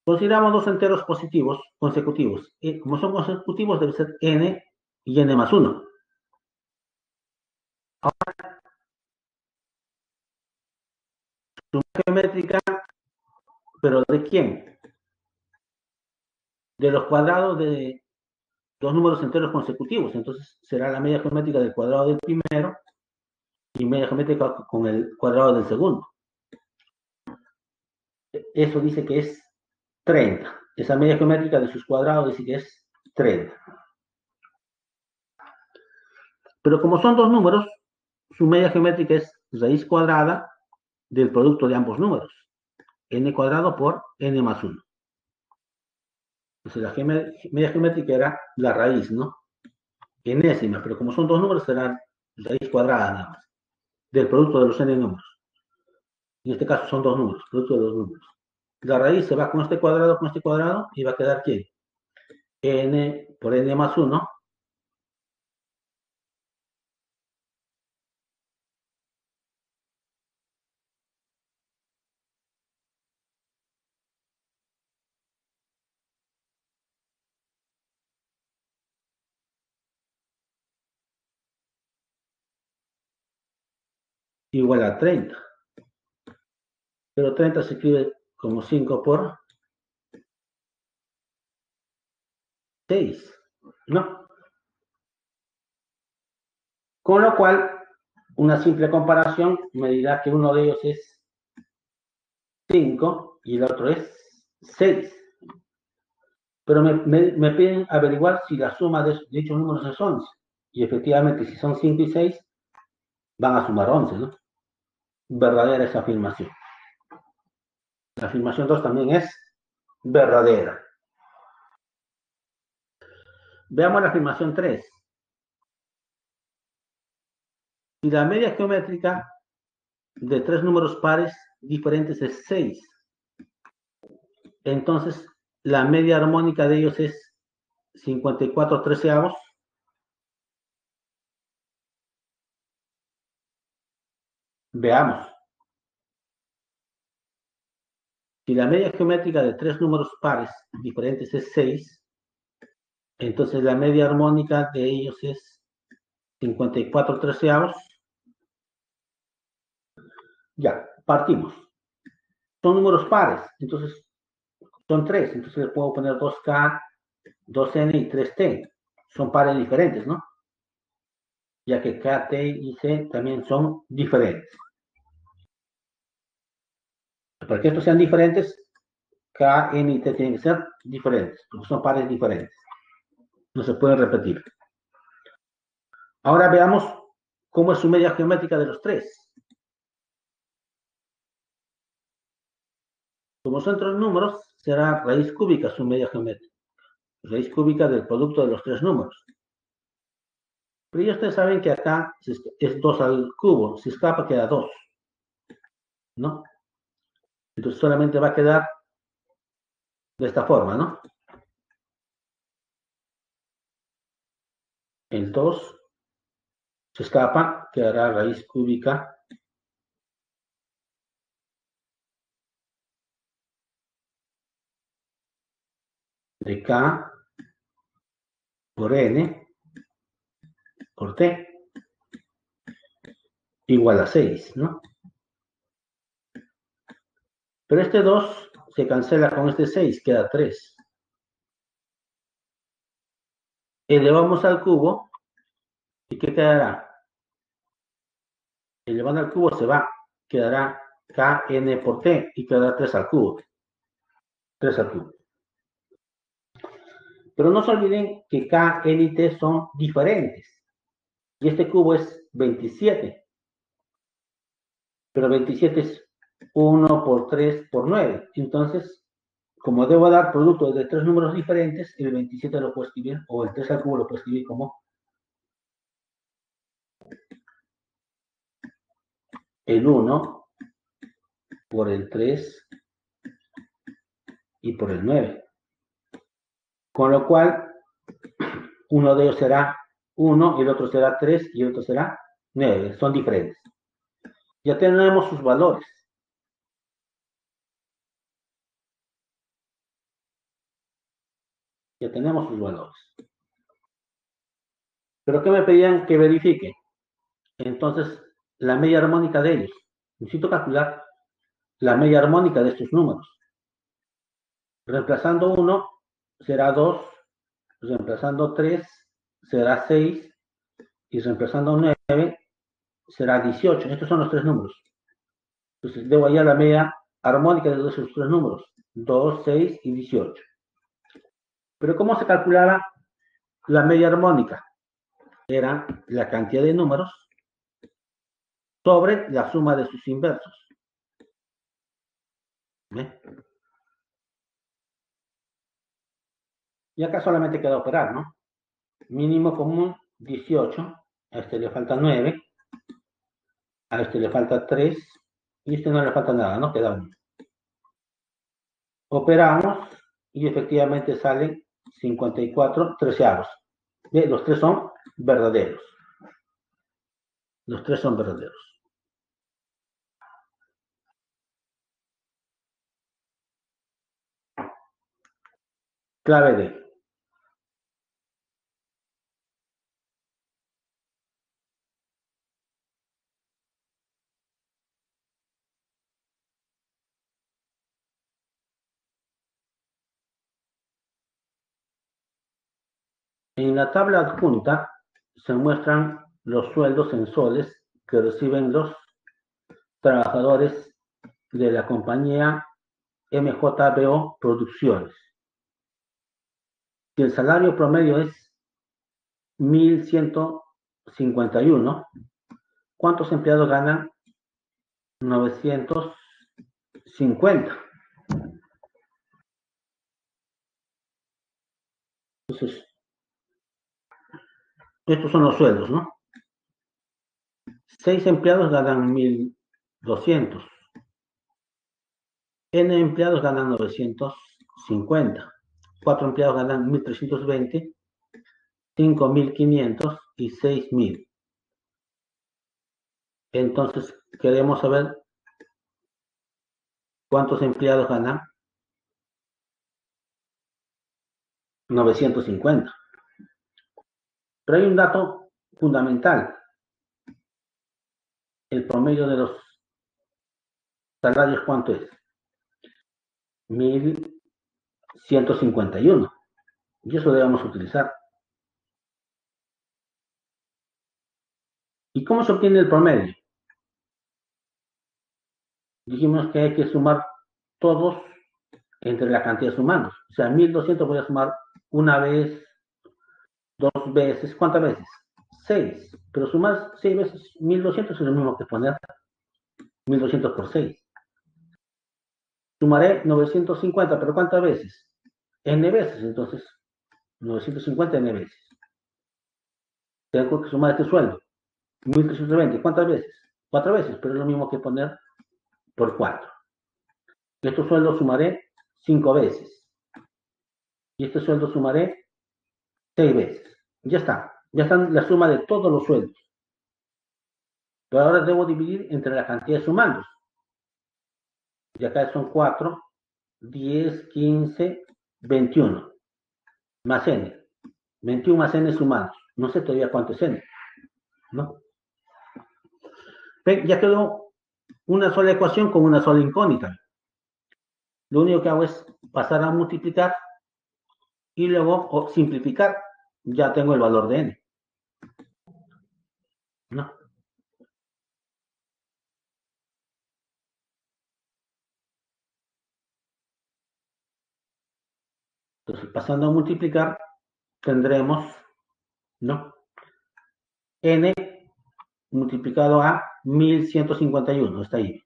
Consideramos dos enteros positivos consecutivos. Y como son consecutivos, debe ser n y n más 1. Suma geométrica, pero ¿de quién? De los cuadrados de dos números enteros consecutivos. Entonces será la media geométrica del cuadrado del primero y media geométrica con el cuadrado del segundo. Eso dice que es 30. Esa media geométrica de sus cuadrados dice que es 30. Pero como son dos números, su media geométrica es raíz cuadrada del producto de ambos números. N cuadrado por n más 1. Entonces la media geométrica era la raíz, ¿no? Enésima, pero como son dos números, será raíz cuadrada nada más. Del producto de los n números. En este caso son dos números, producto de dos números. La raíz se va con este cuadrado, y va a quedar ¿quién? N por n más 1 igual a 30. Pero 30 se escribe como 5 por 6, ¿no? Con lo cual, una simple comparación me dirá que uno de ellos es 5 y el otro es 6. Pero me piden averiguar si la suma de dichos números es 11. Y efectivamente, si son 5 y 6, van a sumar 11, ¿no? Verdadera esa afirmación. La afirmación 2 también es verdadera. Veamos la afirmación 3. Si la media geométrica de tres números pares diferentes es 6, entonces la media armónica de ellos es 54 treceavos. Veamos. Si la media geométrica de tres números pares diferentes es 6, entonces la media armónica de ellos es 54 treceavos. Ya, partimos. Son números pares, entonces son 3, entonces le puedo poner 2K, 2N y 3T. Son pares diferentes, ¿no? Ya que K, T y C también son diferentes. Para que estos sean diferentes, K, N y T tienen que ser diferentes, porque son pares diferentes. No se pueden repetir. Ahora veamos cómo es su media geométrica de los tres. Como son tres números, será raíz cúbica su media geométrica. Raíz cúbica del producto de los tres números. Pero ya ustedes saben que acá es 2 al cubo. Si escapa, queda 2. ¿No? Entonces solamente va a quedar de esta forma, ¿no? El 2 se escapa, quedará raíz cúbica de K por N por T igual a 6, ¿no? Pero este 2 se cancela con este 6, queda 3. Elevamos al cubo, ¿y qué quedará? Elevando al cubo se va, quedará Kn por T y quedará 3 al cubo. 3 al cubo. Pero no se olviden que Kn y T son diferentes. Y este cubo es 27. Pero 27 es 1 por 3 por 9. Entonces, como debo dar producto de tres números diferentes, el 27 lo puedo escribir, o el 3 al cubo lo puedo escribir como el 1 por el 3 y por el 9. Con lo cual, uno de ellos será 1, y el otro será 3 y el otro será 9. Son diferentes. Ya tenemos sus valores. Ya tenemos sus valores. ¿Pero qué me pedían que verifique? Entonces, la media armónica de ellos. Necesito calcular la media armónica de estos números. Reemplazando 1 será 2, reemplazando 3 será 6 y reemplazando 9 será 18. Estos son los tres números. Entonces, debo hallar la media armónica de esos tres números. 2, 6 y 18. Pero ¿cómo se calculaba la media armónica? Era la cantidad de números sobre la suma de sus inversos. ¿Ve? Y acá solamente queda operar, ¿no? Mínimo común 18, a este le falta 9, a este le falta 3, y a este no le falta nada, ¿no? Queda 1. Operamos y efectivamente salen 54 treceavos. Los tres son verdaderos. Los tres son verdaderos. Clave D. En la tabla adjunta se muestran los sueldos en soles que reciben los trabajadores de la compañía MJBO Producciones. Si el salario promedio es 1.151, ¿cuántos empleados ganan? 950. Entonces, estos son los sueldos, ¿no? 6 empleados ganan 1.200. N empleados ganan 950. 4 empleados ganan 1.320. 5.500 y 6.000. Entonces, queremos saber cuántos empleados ganan. 950. Pero hay un dato fundamental. El promedio de los salarios, ¿cuánto es? 1.151. Y eso debemos utilizar. ¿Y cómo se obtiene el promedio? Dijimos que hay que sumar todos entre la cantidad sumando. O sea, 1.200 voy a sumar una vez, dos veces. ¿Cuántas veces? 6. Pero sumar 6 veces 1.200 es lo mismo que poner 1.200 por 6. Sumaré 950, pero ¿cuántas veces? N veces, entonces 950 N veces. Tengo que sumar este sueldo. 1.320, ¿cuántas veces? 4 veces, pero es lo mismo que poner por 4. Este sueldo sumaré 5 veces. Y este sueldo sumaré 6 veces. Ya está. Ya está la suma de todos los sueldos. Pero ahora debo dividir entre la cantidad de sumandos. Y acá son 4, 10, 15, 21. más n. 21 más n humanos. No sé todavía cuánto es n, ¿no? Ya quedó una sola ecuación con una sola incógnita. Lo único que hago es pasar a multiplicar y luego simplificar. Ya tengo el valor de n, ¿no? Entonces, pasando a multiplicar, tendremos, ¿no? N multiplicado a 1151, está ahí.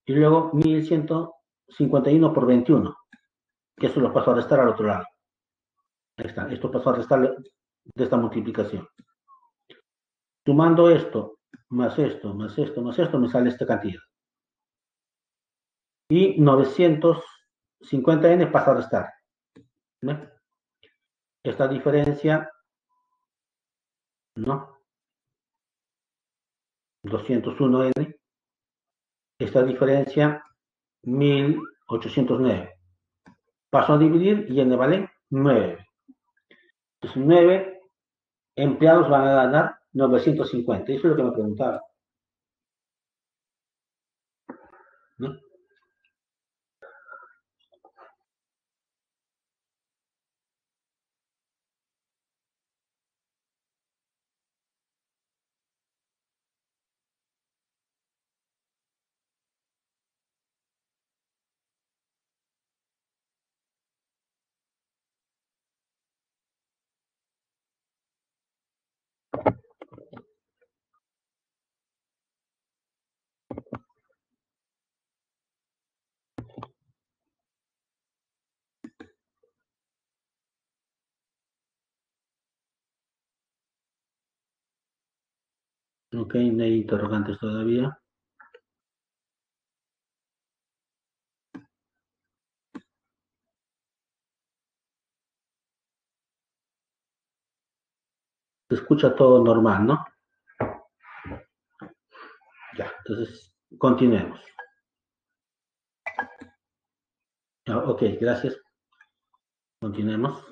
Y luego 1151 por 21, que eso lo paso a restar al otro lado. Ahí está, esto pasó a restar de esta multiplicación. Sumando esto, más esto, más esto, más esto, me sale esta cantidad. Y 950n pasa a restar, ¿no? Esta diferencia, ¿no? 201n, esta diferencia 1809. Paso a dividir y n vale 9. Entonces 9 empleados van a ganar 950. Eso es lo que me preguntaba, ¿no? Ok, no hay interrogantes todavía. Se escucha todo normal, ¿no? Ya, entonces continuemos. Ok, gracias. Continuemos.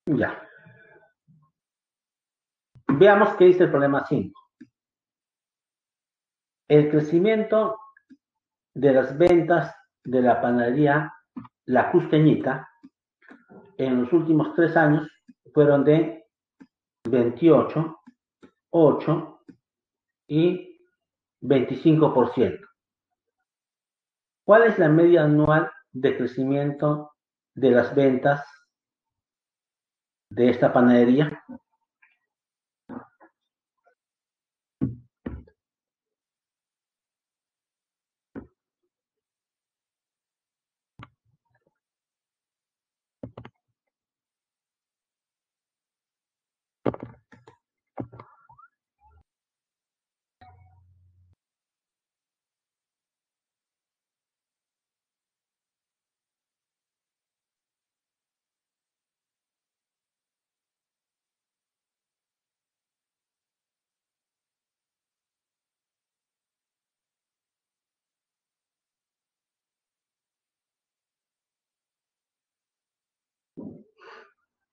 Ya. Veamos qué dice el problema 5. El crecimiento de las ventas de la panadería La Cusqueñita en los últimos 3 años fueron de 28, 8 y 25%. ¿Cuál es la media anual de crecimiento de las ventas de esta panadería?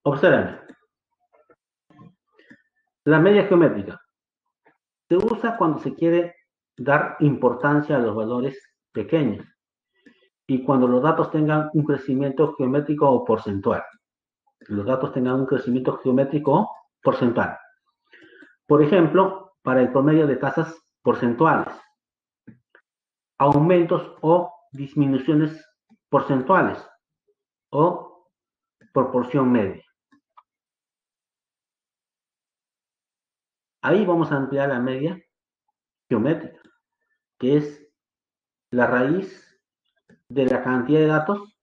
Observen, la media geométrica se usa cuando se quiere dar importancia a los valores pequeños y cuando los datos tengan un crecimiento geométrico o porcentual. Los datos tengan un crecimiento geométrico o porcentual. Por ejemplo, para el promedio de tasas porcentuales, aumentos o disminuciones porcentuales o proporción media. Ahí vamos a ampliar la media geométrica, que es la raíz de la cantidad de datos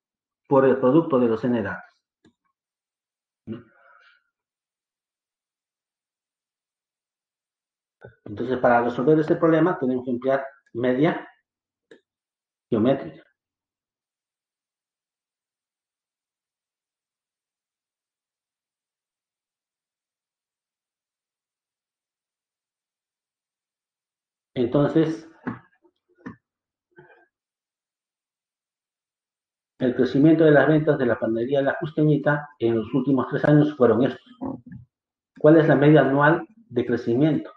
por el producto de los n datos. Entonces, para resolver este problema, tenemos que emplear media geométrica. Entonces, el crecimiento de las ventas de la panadería La Justeñita en los últimos 3 años fueron estos. ¿Cuál es la media anual de crecimiento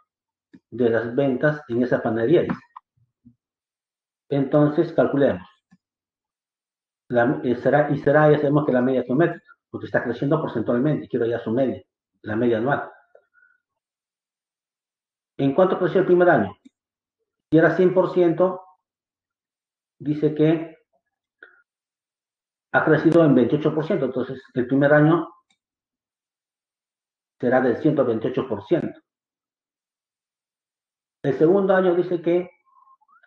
de las ventas en esa panadería? Entonces, calculemos. Ya sabemos que la media geométrica, porque está creciendo porcentualmente, quiero ya su media, la media anual. ¿En cuánto creció el primer año? Si era 100%, dice que ha crecido en 28%, entonces el primer año será del 128%. El segundo año dice que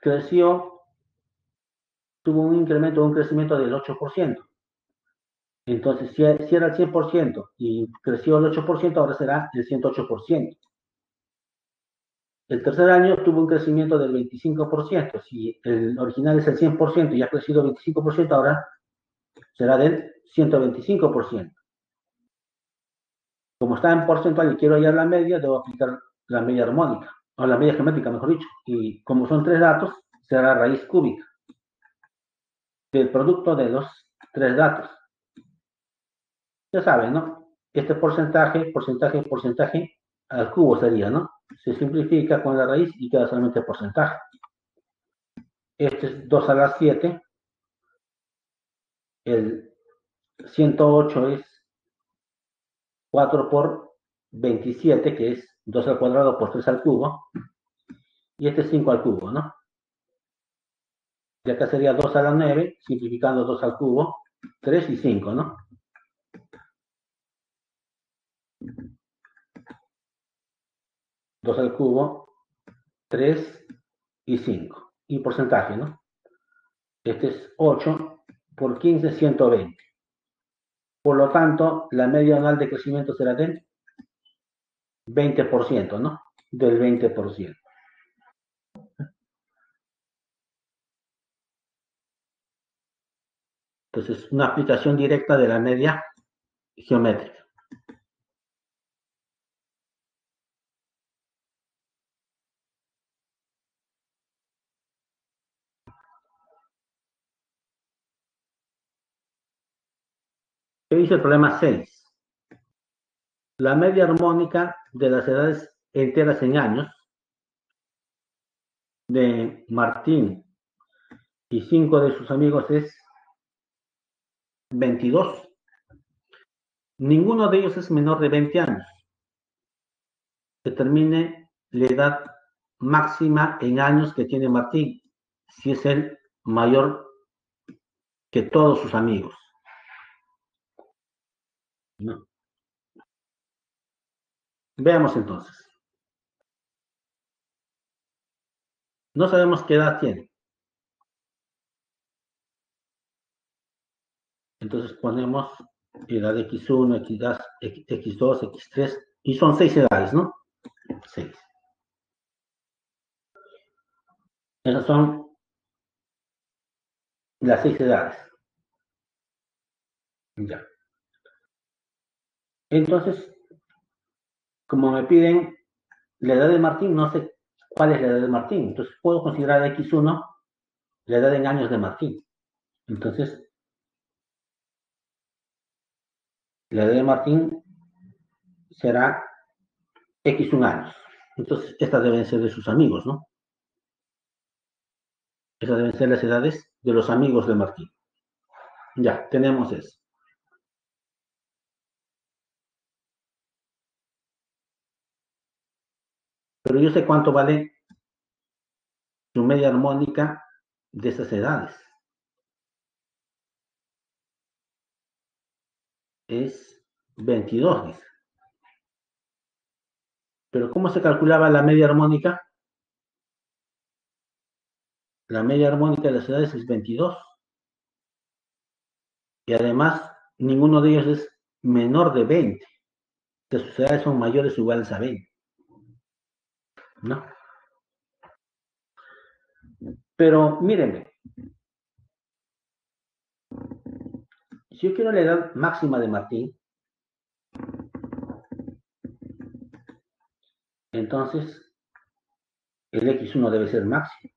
creció, tuvo un incremento, un crecimiento del 8%. Entonces, si era el 100% y creció el 8%, ahora será el 108%. El tercer año tuvo un crecimiento del 25%. Si el original es el 100% y ha crecido 25%, ahora será del 125%. Como está en porcentual y quiero hallar la media, debo aplicar la media armónica, o la media geométrica, mejor dicho. Y como son 3 datos, será raíz cúbica del producto de los 3 datos. Ya saben, ¿no? Este porcentaje al cubo sería, ¿no? Se simplifica con la raíz y queda solamente porcentaje. Este es 2 a la 7. El 108 es 4 por 27, que es 2 al cuadrado por 3 al cubo. Y este es 5 al cubo, ¿no? Y acá sería 2 a la 9, simplificando 2 al cubo, 3 y 5, ¿no? 2 al cubo, 3 y 5. Y porcentaje, ¿no? Este es 8 por 15, 120. Por lo tanto, la media anual de crecimiento será del 20%, ¿no? Del 20%. Entonces, una aplicación directa de la media geométrica. ¿Qué dice el problema 6? La media armónica de las edades enteras en años de Martín y 5 de sus amigos es 22. Ninguno de ellos es menor de 20 años. Determine la edad máxima en años que tiene Martín, si es el mayor que todos sus amigos. ¿No? Veamos entonces. No sabemos qué edad tiene. Entonces ponemos edad x1, x2, x2, x3, y son 6 edades, ¿no? 6. Esas son las 6 edades. Ya. Entonces, como me piden la edad de Martín, no sé cuál es la edad de Martín. Entonces puedo considerar x1 la edad en años de Martín. Entonces, la edad de Martín será x1 años. Entonces, estas deben ser de sus amigos, ¿no? Esas deben ser las edades de los amigos de Martín. Ya, tenemos eso. Pero yo sé cuánto vale su media armónica de esas edades. Es 22, dice. Pero ¿cómo se calculaba la media armónica? La media armónica de las edades es 22. Y además, ninguno de ellos es menor de 20. Que sus edades son mayores o iguales a 20. ¿No? Pero mírenme, si yo quiero la edad máxima de Martín, entonces el X1 debe ser máximo.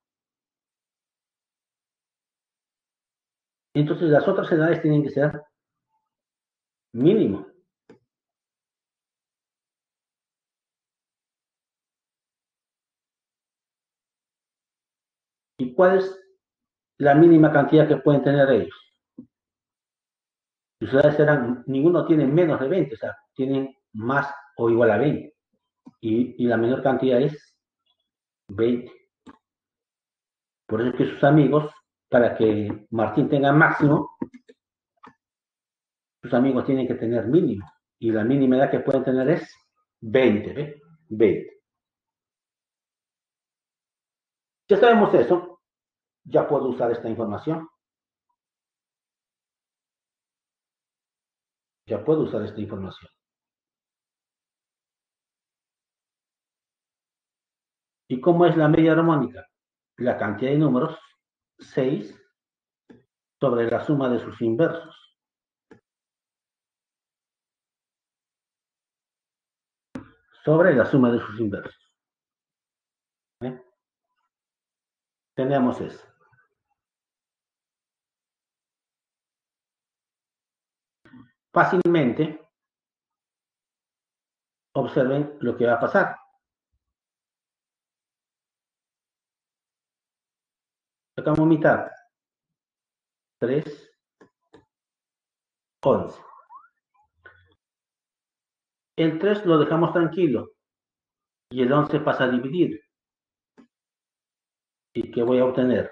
Entonces las otras edades tienen que ser mínimo. ¿Y cuál es la mínima cantidad que pueden tener ellos? Sus edades serán, ninguno tiene menos de 20, o sea, tienen más o igual a 20. Y la menor cantidad es 20. Por eso es que sus amigos, para que Martín tenga máximo, sus amigos tienen que tener mínimo. Y la mínima edad que pueden tener es 20, ¿ve? 20. Ya sabemos eso, ya puedo usar esta información. Ya puedo usar esta información. ¿Y cómo es la media armónica? La cantidad de números, 6 sobre la suma de sus inversos. Sobre la suma de sus inversos. ¿Eh? Tenemos eso. Fácilmente observen lo que va a pasar. Sacamos mitad. 3, 11. El 3 lo dejamos tranquilo y el 11 pasa a dividir. ¿Y qué voy a obtener?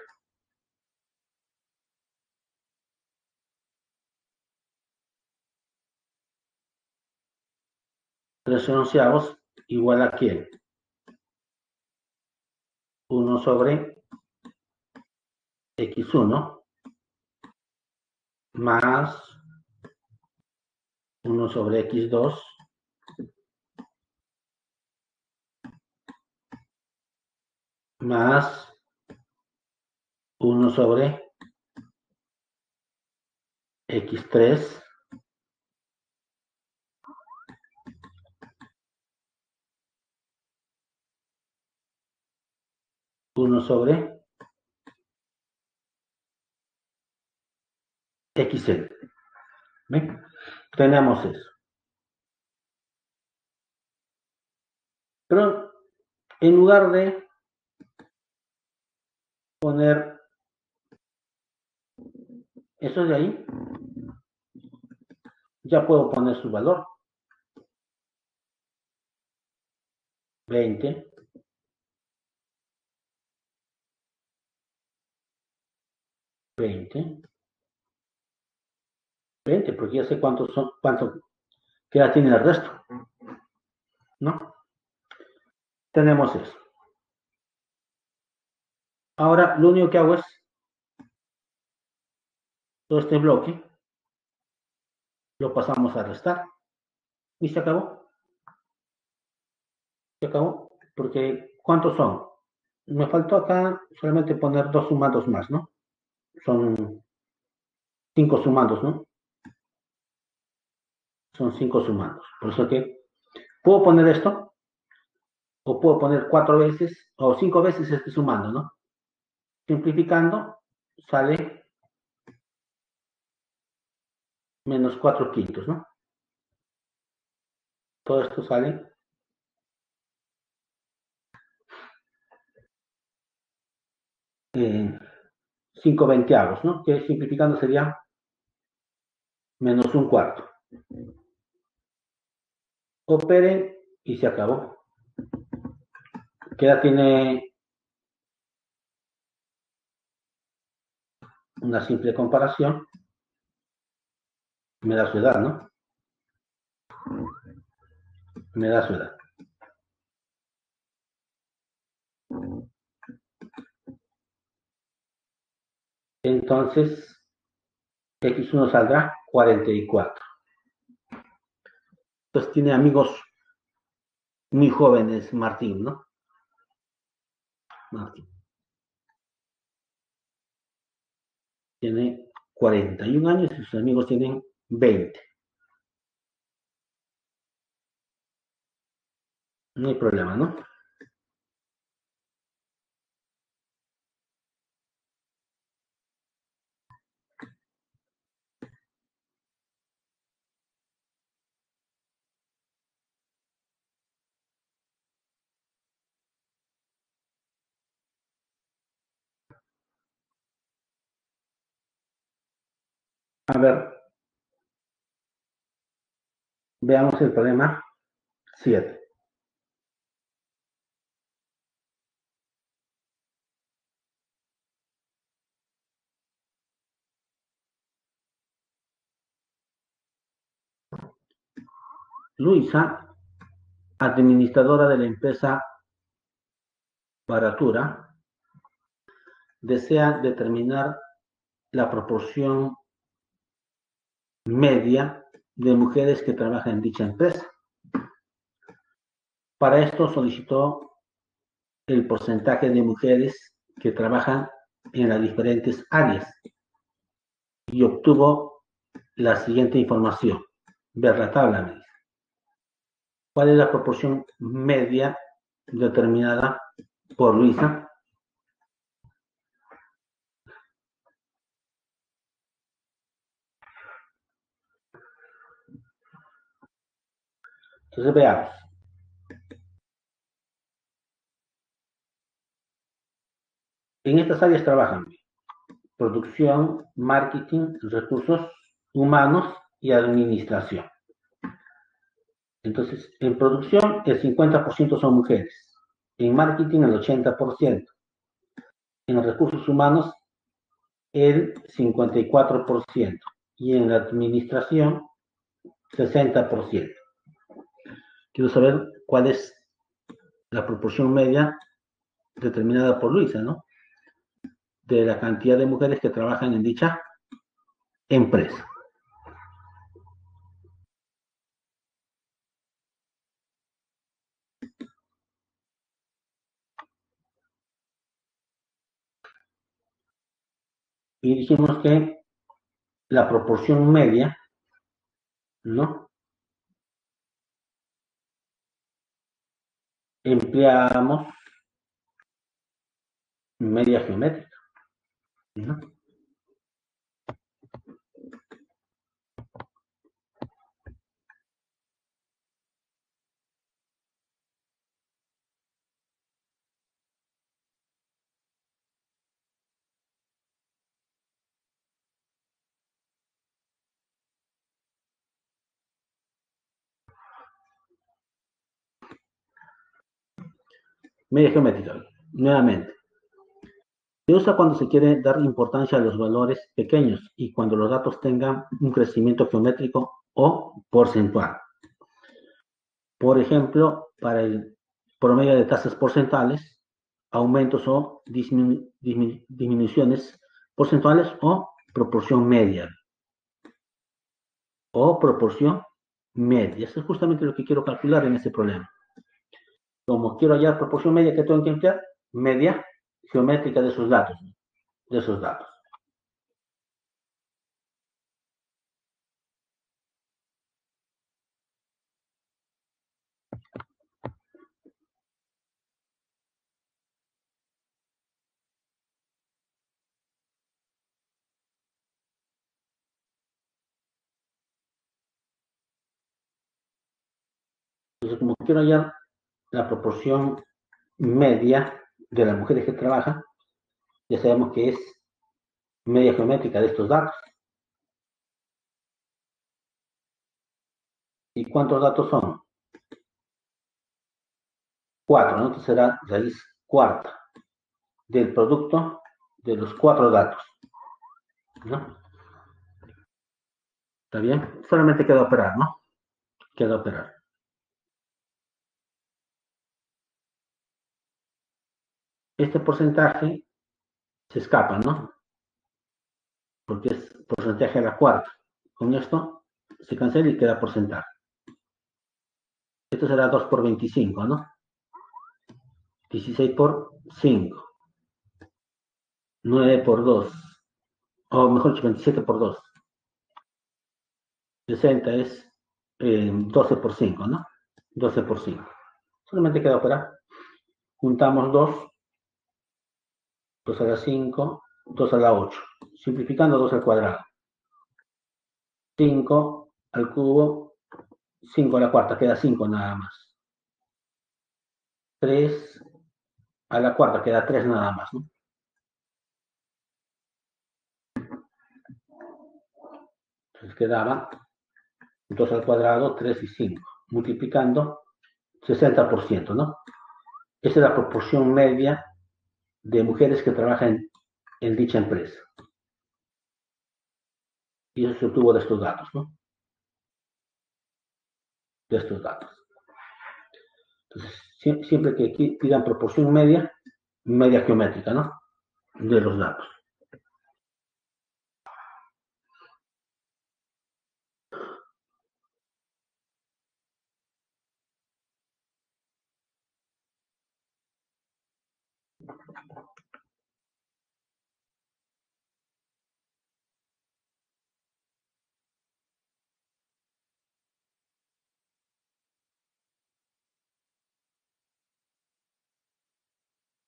3 onceavos igual a ¿quién? 1 sobre x1 más 1 sobre x2 más 1 sobre x3 1 sobre xn. ¿Ven? Tenemos eso. Pero en lugar de poner eso de ahí, ya puedo poner su valor. 20, 20, 20, porque ya sé cuántos son, cuánto queda tiene el resto, ¿no? Tenemos eso. Ahora lo único que hago es todo este bloque lo pasamos a restar y se acabó. Se acabó. Porque ¿cuántos son? Me faltó acá solamente poner dos sumados más, ¿no? Son 5 sumados, ¿no? Son 5 sumados. Por eso que puedo poner esto o puedo poner 4 veces o 5 veces este sumando, ¿no? Simplificando sale menos 4 quintos, ¿no? Todo esto sale 5 veinteavos, ¿no? Que simplificando sería menos un cuarto. Operen y se acabó. Queda tiene una simple comparación. Me da su edad, ¿no? Me da su edad. Entonces, x1 saldrá 44. Entonces tiene amigos muy jóvenes, Martín, ¿no? Martín. Tiene 41 años y sus amigos tienen 20. No hay problema, ¿no? A ver, veamos el problema 7. Luisa, administradora de la empresa Baratura, desea determinar la proporción media de mujeres que trabajan en dicha empresa. Para esto solicitó el porcentaje de mujeres que trabajan en las diferentes áreas y obtuvo la siguiente información. Ver la tabla, me dice. ¿Cuál es la proporción media determinada por Luisa? Entonces veamos. En estas áreas trabajan producción, marketing, recursos humanos y administración. Entonces, en producción el 50% son mujeres, en marketing el 80%, en recursos humanos el 54% y en la administración 60%. Quiero saber cuál es la proporción media determinada por Luisa, ¿no? De la cantidad de mujeres que trabajan en dicha empresa. Y dijimos que la proporción media, ¿no? Empleamos media geométrica, ¿no? Media geométrica, nuevamente. Se usa cuando se quiere dar importancia a los valores pequeños y cuando los datos tengan un crecimiento geométrico o porcentual. Por ejemplo, para el promedio de tasas porcentuales, aumentos o disminuciones porcentuales o proporción media. O proporción media. Eso es justamente lo que quiero calcular en este problema. Como quiero hallar proporción media, ¿qué tengo que emplear? Media geométrica de esos datos. De esos datos. Entonces, como quiero hallar la proporción media de las mujeres que trabajan, ya sabemos que es media geométrica de estos datos. ¿Y cuántos datos son? 4, ¿no? Entonces será raíz cuarta del producto de los 4 datos, ¿no? ¿Está bien? Solamente queda operar, ¿no? Queda operar. Este porcentaje se escapa, ¿no? Porque es porcentaje a la cuarta. Con esto se cancela y queda porcentaje. Esto será 2 por 25, ¿no? 16 por 5. 9 por 2. O mejor dicho, 27 por 2. 60 es 12 por 5, ¿no? 12 por 5. Solamente queda operar. Juntamos 2, 2 a la 5, 2 a la 8. Simplificando 2 al cuadrado. 5 al cubo, 5 a la cuarta, queda 5 nada más. 3 a la cuarta, queda 3 nada más, ¿no? Entonces quedaba 2 al cuadrado, 3 y 5, multiplicando 60%, ¿no? Esa es la proporción media de mujeres que trabajan en dicha empresa. Y eso se obtuvo de estos datos, ¿no? De estos datos. Entonces, siempre que pidan proporción media, media geométrica, ¿no? De los datos.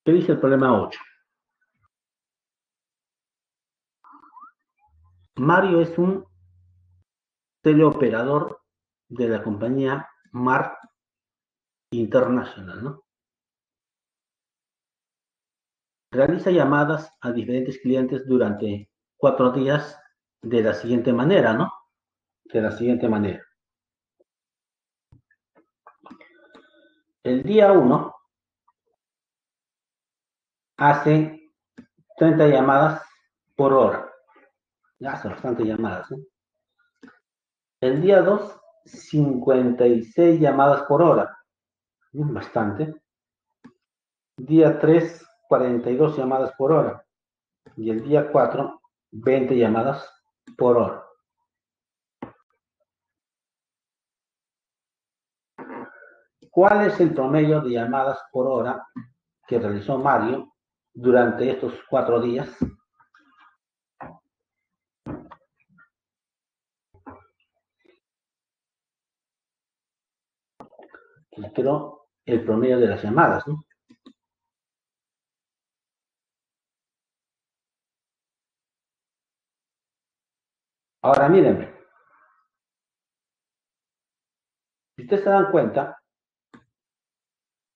¿Qué dice el problema 8? Mario es un teleoperador de la compañía MAR International, ¿no? Realiza llamadas a diferentes clientes durante 4 días de la siguiente manera, ¿no? De la siguiente manera. El día 1 hace 30 llamadas por hora. Ya hace bastantes llamadas, ¿no? El día 2, 56 llamadas por hora. Bastante. Día 3, 42 llamadas por hora. Y el día 4, 20 llamadas por hora. ¿Cuál es el promedio de llamadas por hora que realizó Mario durante estos 4 días? Quiero el promedio de las llamadas, ¿no? Ahora mírenme, si ustedes se dan cuenta,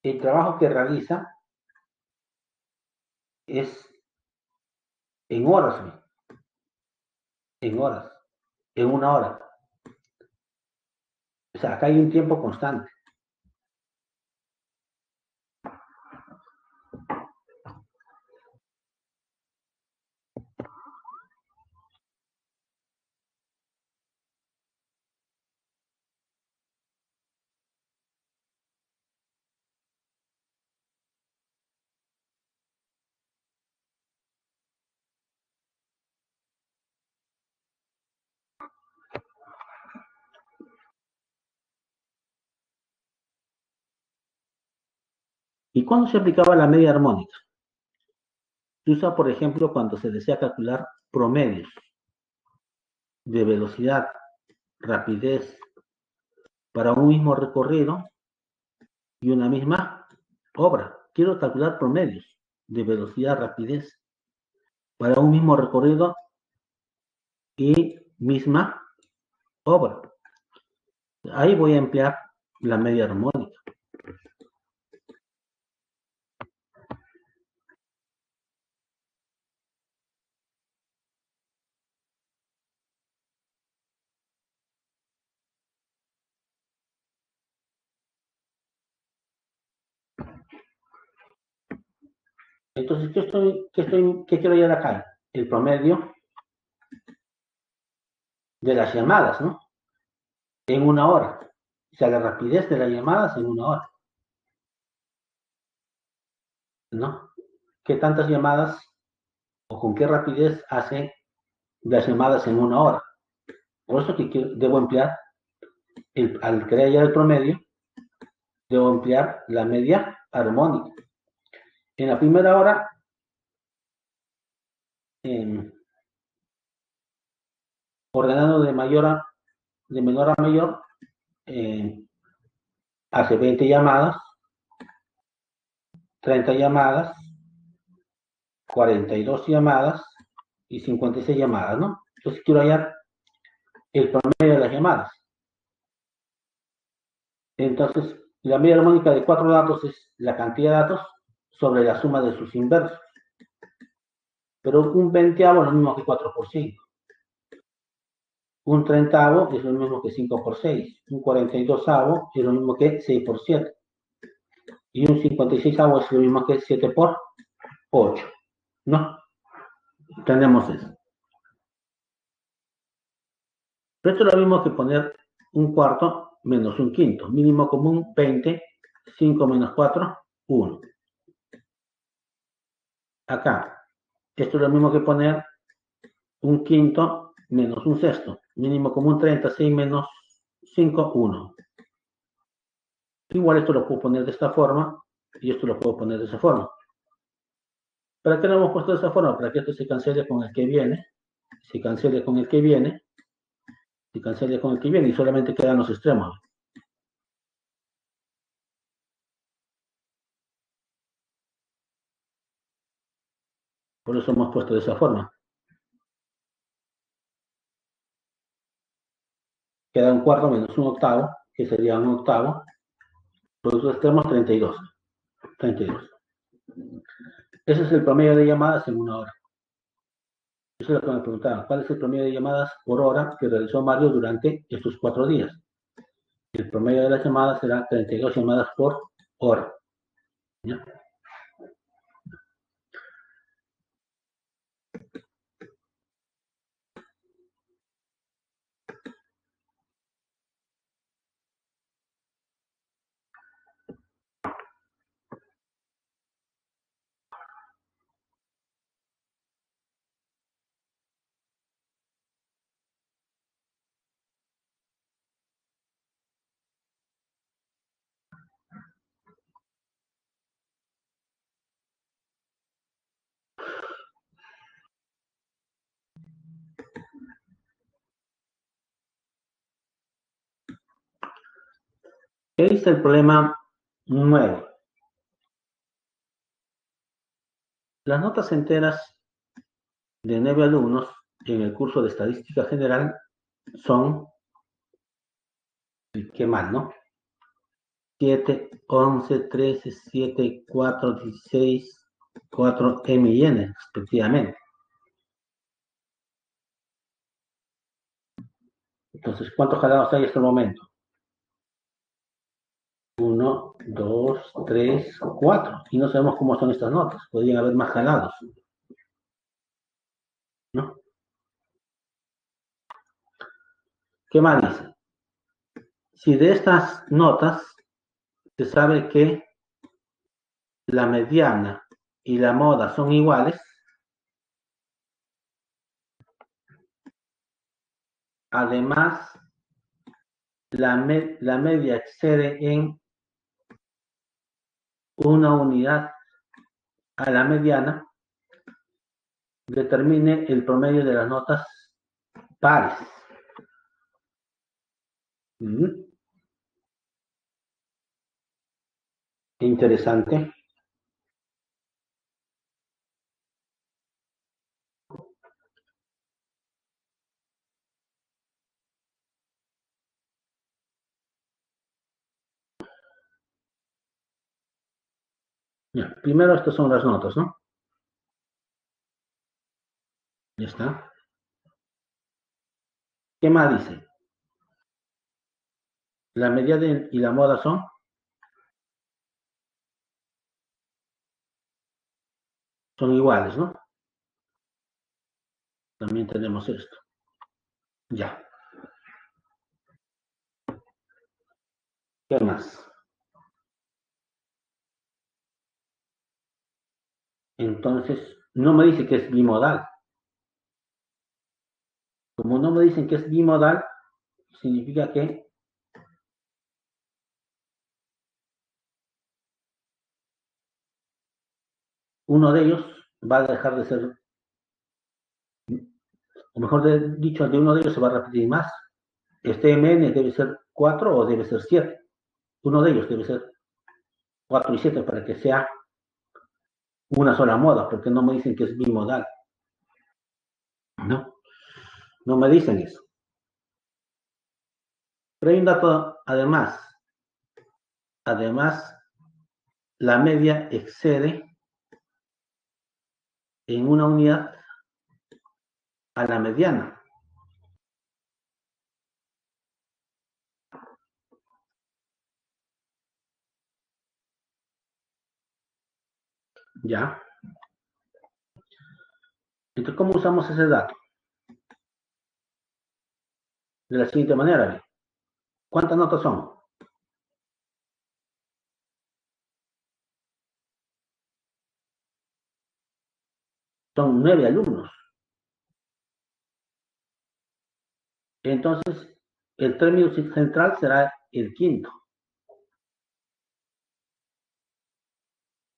el trabajo que realiza es en horas, ¿no? En horas, en una hora. O sea, acá hay un tiempo constante. ¿Y cuándo se aplicaba la media armónica? Se usa, por ejemplo, cuando se desea calcular promedios de velocidad, rapidez para un mismo recorrido y una misma obra. Quiero calcular promedios de velocidad, rapidez para un mismo recorrido y misma obra. Ahí voy a emplear la media armónica. Entonces, ¿qué quiero llevar acá? El promedio de las llamadas, ¿no? En una hora. O sea, la rapidez de las llamadas en una hora, ¿no? ¿Qué tantas llamadas o con qué rapidez hace las llamadas en una hora? Por eso que debo emplear, al crear ya el promedio, debo emplear la media armónica. En la primera hora, ordenando de menor a mayor, hace 20 llamadas, 30 llamadas, 42 llamadas y 56 llamadas, ¿no? Entonces quiero hallar el promedio de las llamadas. Entonces, la media armónica de 4 datos es la cantidad de datos sobre la suma de sus inversos. Pero un 20avo es lo mismo que 4 por 5. Un treintavo es lo mismo que 5 por 6. Un 42avo es lo mismo que 6 por 7. Y un 56avo es lo mismo que 7 por 8. ¿No? Tenemos eso. Pero esto es lo mismo que poner un cuarto menos un quinto. Mínimo común 20. 5 menos 4, 1. Acá. Esto es lo mismo que poner un quinto menos un sexto. Mínimo común 36 menos 5, 1. Igual esto lo puedo poner de esta forma y esto lo puedo poner de esa forma. ¿Para qué lo hemos puesto de esa forma? Para que esto se cancele con el que viene, se cancele con el que viene, se cancele con el que viene y solamente quedan los extremos. Por eso hemos puesto de esa forma. Queda un cuarto menos un octavo, que sería un octavo. Por los extremos 32. 32. Ese es el promedio de llamadas en una hora. Eso es lo que me preguntaban. ¿Cuál es el promedio de llamadas por hora que realizó Mario durante estos 4 días? El promedio de las llamadas será 32 llamadas por hora. ¿Ya? ¿Qué dice el problema 9? Las notas enteras de 9 alumnos en el curso de Estadística General son, qué mal, ¿no? 7, 11, 13, 7, 4, 16, 4 M y N, respectivamente. Entonces, ¿cuántos jalados hay hasta el momento? 1, 2, 3, 4. Y no sabemos cómo son estas notas. Podrían haber más jalados, ¿no? ¿Qué más dice? Si de estas notas se sabe que la mediana y la moda son iguales, además la media excede en una unidad a la mediana, determine el promedio de las notas pares. Interesante. Ya, primero estas son las notas, ¿no? Ya está. ¿Qué más dice? La mediana y la moda son iguales, ¿no? También tenemos esto. Ya. ¿Qué más? Entonces, no me dice que es bimodal. Como no me dicen que es bimodal, significa que uno de ellos va a dejar de ser, o mejor dicho, de uno de ellos se va a repetir más. Este MN debe ser 4 o debe ser 7. Uno de ellos debe ser 4 y 7 para que sea una sola moda, porque no me dicen que es bimodal. No, no me dicen eso. Pero hay un dato, además, la media excede en una unidad a la mediana. ¿Ya? Entonces, ¿cómo usamos ese dato? De la siguiente manera, ¿ve? ¿Cuántas notas son? Son 9 alumnos. Entonces, el término central será el quinto.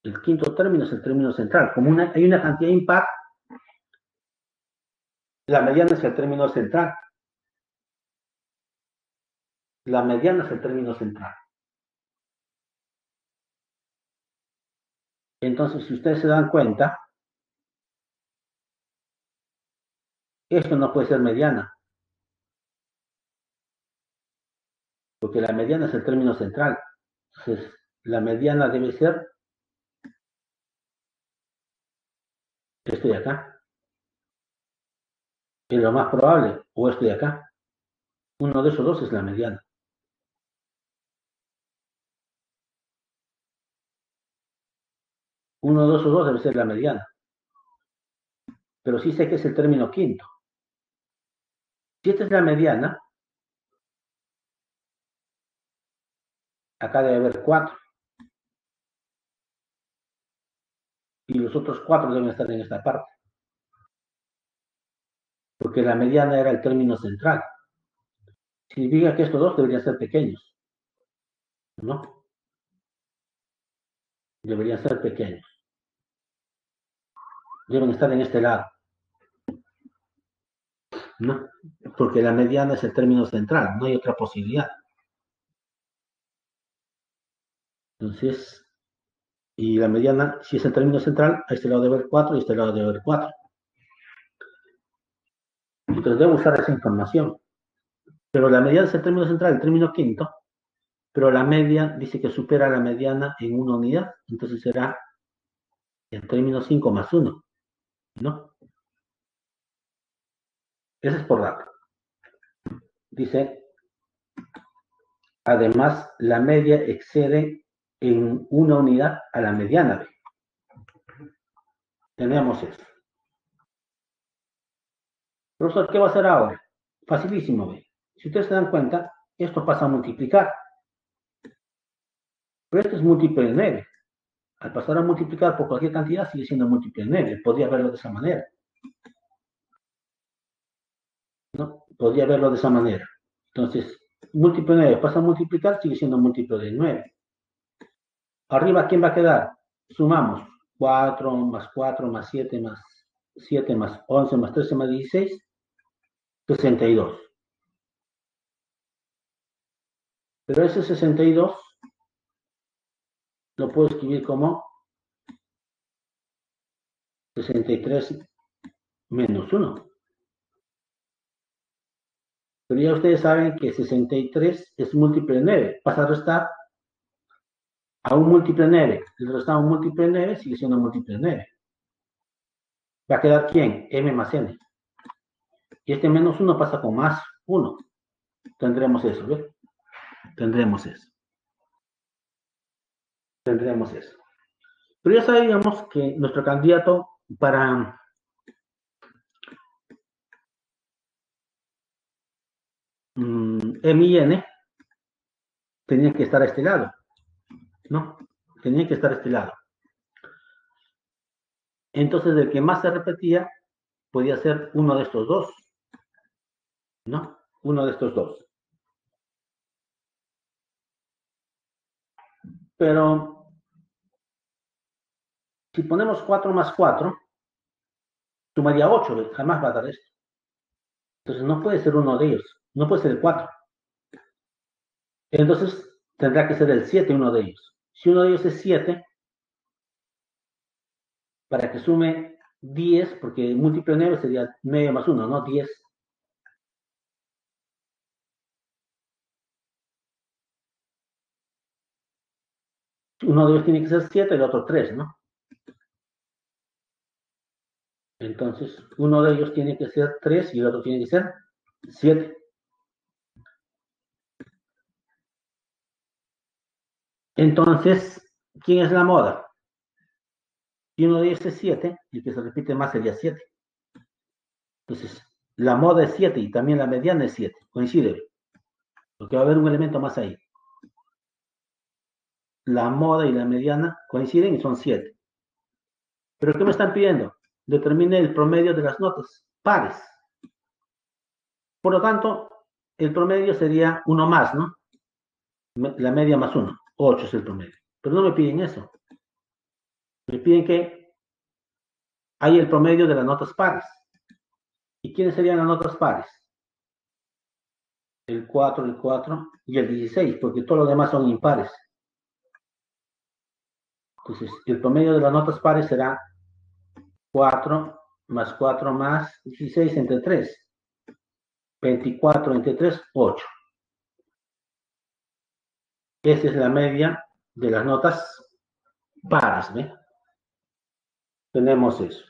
El quinto término es el término central. Como hay una cantidad impar, la mediana es el término central. La mediana es el término central. Entonces, si ustedes se dan cuenta, esto no puede ser mediana, porque la mediana es el término central. Entonces, la mediana debe ser esto de acá. Es lo más probable, o esto de acá. Uno de esos dos es la mediana. Uno de esos dos debe ser la mediana. Pero sí sé que es el término quinto. Si esta es la mediana, acá debe haber 4. Y los otros 4 deben estar en esta parte. Porque la mediana era el término central. Significa que estos dos deberían ser pequeños. ¿No? Deberían ser pequeños. Deben estar en este lado. ¿No? Porque la mediana es el término central. No hay otra posibilidad. Entonces, y la mediana, si es el término central, a este lado debe haber 4 y a este lado debe haber 4. Entonces debo usar esa información. Pero la mediana es el término central, el término quinto, pero la media dice que supera la mediana en una unidad, entonces será el término 5 más 1, ¿no? Ese es por dato. Dice, además, la media excede en una unidad a la mediana B. Tenemos eso. Profesor, ¿qué va a hacer ahora? Facilísimo, B. Si ustedes se dan cuenta, esto pasa a multiplicar, pero esto es múltiplo de 9. Al pasar a multiplicar por cualquier cantidad, sigue siendo múltiplo de 9. Podría verlo de esa manera, ¿no? Podría verlo de esa manera. Entonces, múltiplo de 9 pasa a multiplicar, sigue siendo múltiplo de 9. Arriba, ¿quién va a quedar? Sumamos 4 más 4 más 7 más 11 más 13 más 16, 62. Pero ese 62 lo puedo escribir como 63 menos 1. Pero ya ustedes saben que 63 es múltiplo de 9. Pasa a restar a un múltiplo de 9. Le restamos un múltiplo de 9, sigue siendo múltiplo de 9. ¿Va a quedar quién? M más N. Y este menos 1 pasa con más 1. Tendremos eso, ¿ves? Tendremos eso. Tendremos eso. Pero ya sabíamos que nuestro candidato para M y N tenía que estar a este lado, ¿no? Tenía que estar a este lado. Entonces, el que más se repetía podía ser uno de estos dos, ¿no? Uno de estos dos. Pero si ponemos 4 más 4, sumaría 8, jamás va a dar esto. Entonces no puede ser uno de ellos, no puede ser el 4. Entonces tendrá que ser el 7 uno de ellos. Si uno de ellos es 7, para que sume 10, porque múltiplo de 9 sería 9 más 1, ¿no? 10. Uno de ellos tiene que ser 7 y el otro 3, ¿no? Entonces, uno de ellos tiene que ser 3 y el otro tiene que ser 7. Entonces, ¿quién es la moda? y uno de ellos es 7, y el que se repite más sería 7. Entonces, la moda es 7 y también la mediana es 7. Coincide, porque va a haber un elemento más ahí. La moda y la mediana coinciden y son 7. ¿Pero qué me están pidiendo? Determine el promedio de las notas pares. Por lo tanto, el promedio sería 1 más, ¿no? La media más 1. 8 es el promedio. Pero no me piden eso. Me piden que hay el promedio de las notas pares. ¿Y quiénes serían las notas pares? El 4 y el 16, porque todos los demás son impares. Entonces, el promedio de las notas pares será 4 más 4 más 16 entre 3. 24 entre 3, 8. Esa es la media de las notas pares, ¿ve? Tenemos eso.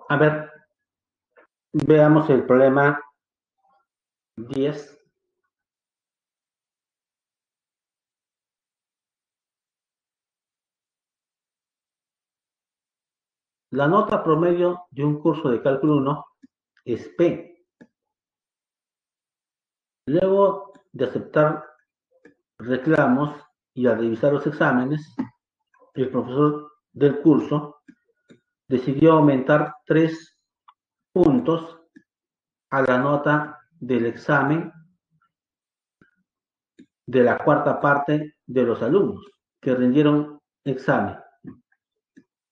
A ver, veamos el problema 10. La nota promedio de un curso de cálculo 1 es P. Luego de aceptar reclamos y al revisar los exámenes, el profesor del curso decidió aumentar 3 puntos a la nota del examen de la cuarta parte de los alumnos que rindieron examen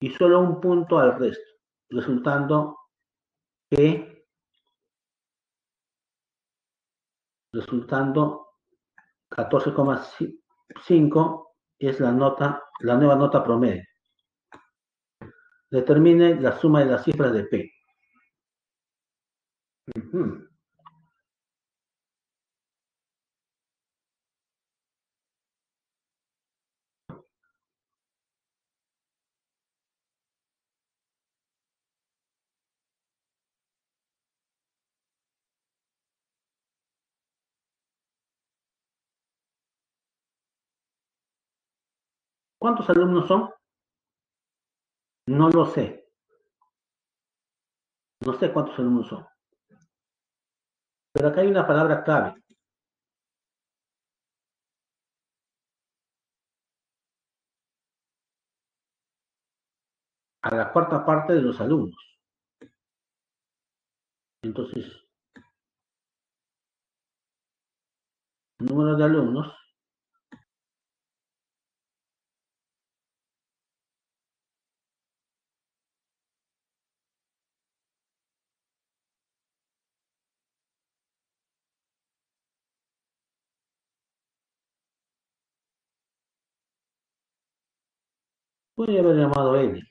y solo un punto al resto, resultando que resultando 14,5 es la nueva nota promedio. Determine la suma de las cifras de P. ¿Cuántos alumnos son? No lo sé. No sé cuántos alumnos son. Pero acá hay una palabra clave. A la cuarta parte de los alumnos. Entonces, número de alumnos puede haber llamado N.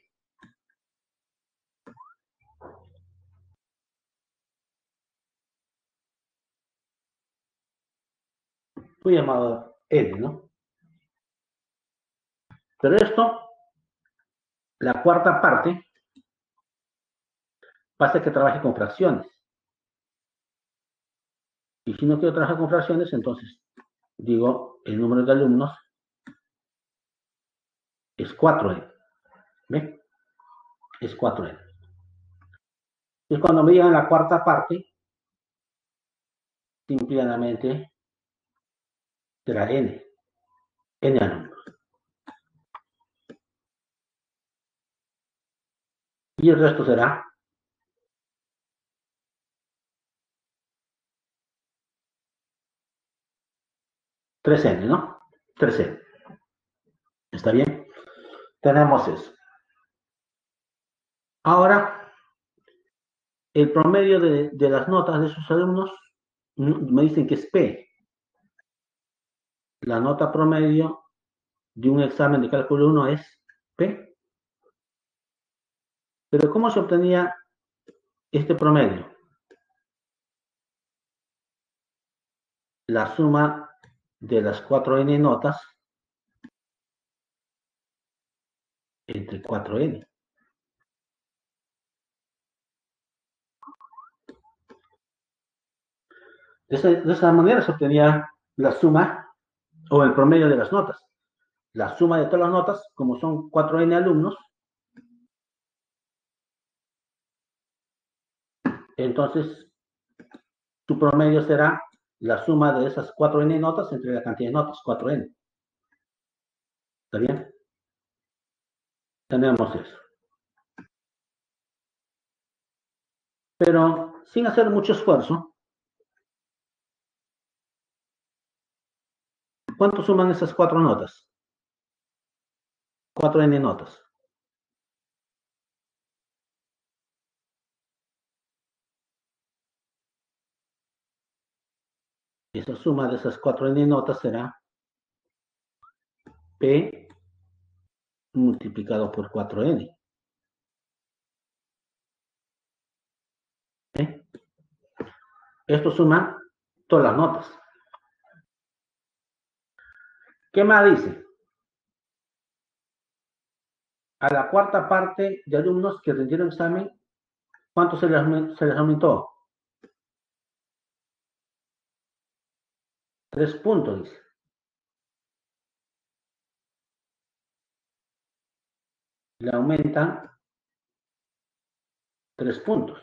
Fue llamado N, ¿no? Pero esto, la cuarta parte, pasa que trabaje con fracciones. Y si no quiero trabajar con fracciones, entonces digo el número de alumnos es 4N. ¿Ve? Es 4N. Y cuando me digan la cuarta parte, simplemente será N. N alumnos. Y el resto será 3N, ¿no? 3N. ¿Está bien? Tenemos eso. Ahora, el promedio de las notas de sus alumnos me dicen que es P. La nota promedio de un examen de cálculo 1 es P. Pero ¿cómo se obtenía este promedio? La suma de las 4n notas entre 4n. De esa manera se obtenía la suma o el promedio de las notas. La suma de todas las notas, como son 4n alumnos, entonces tu promedio será la suma de esas 4n notas entre la cantidad de notas, 4n. ¿Está bien? Tenemos eso. Pero sin hacer mucho esfuerzo, ¿cuánto suman esas 4 notas? 4n notas. Y esa suma de esas 4n notas será P multiplicado por 4n. ¿Eh? Esto suma todas las notas. ¿Qué más dice? A la cuarta parte de alumnos que rindieron examen, ¿cuánto se les aumentó? 3 puntos, dice. Le aumentan 3 puntos.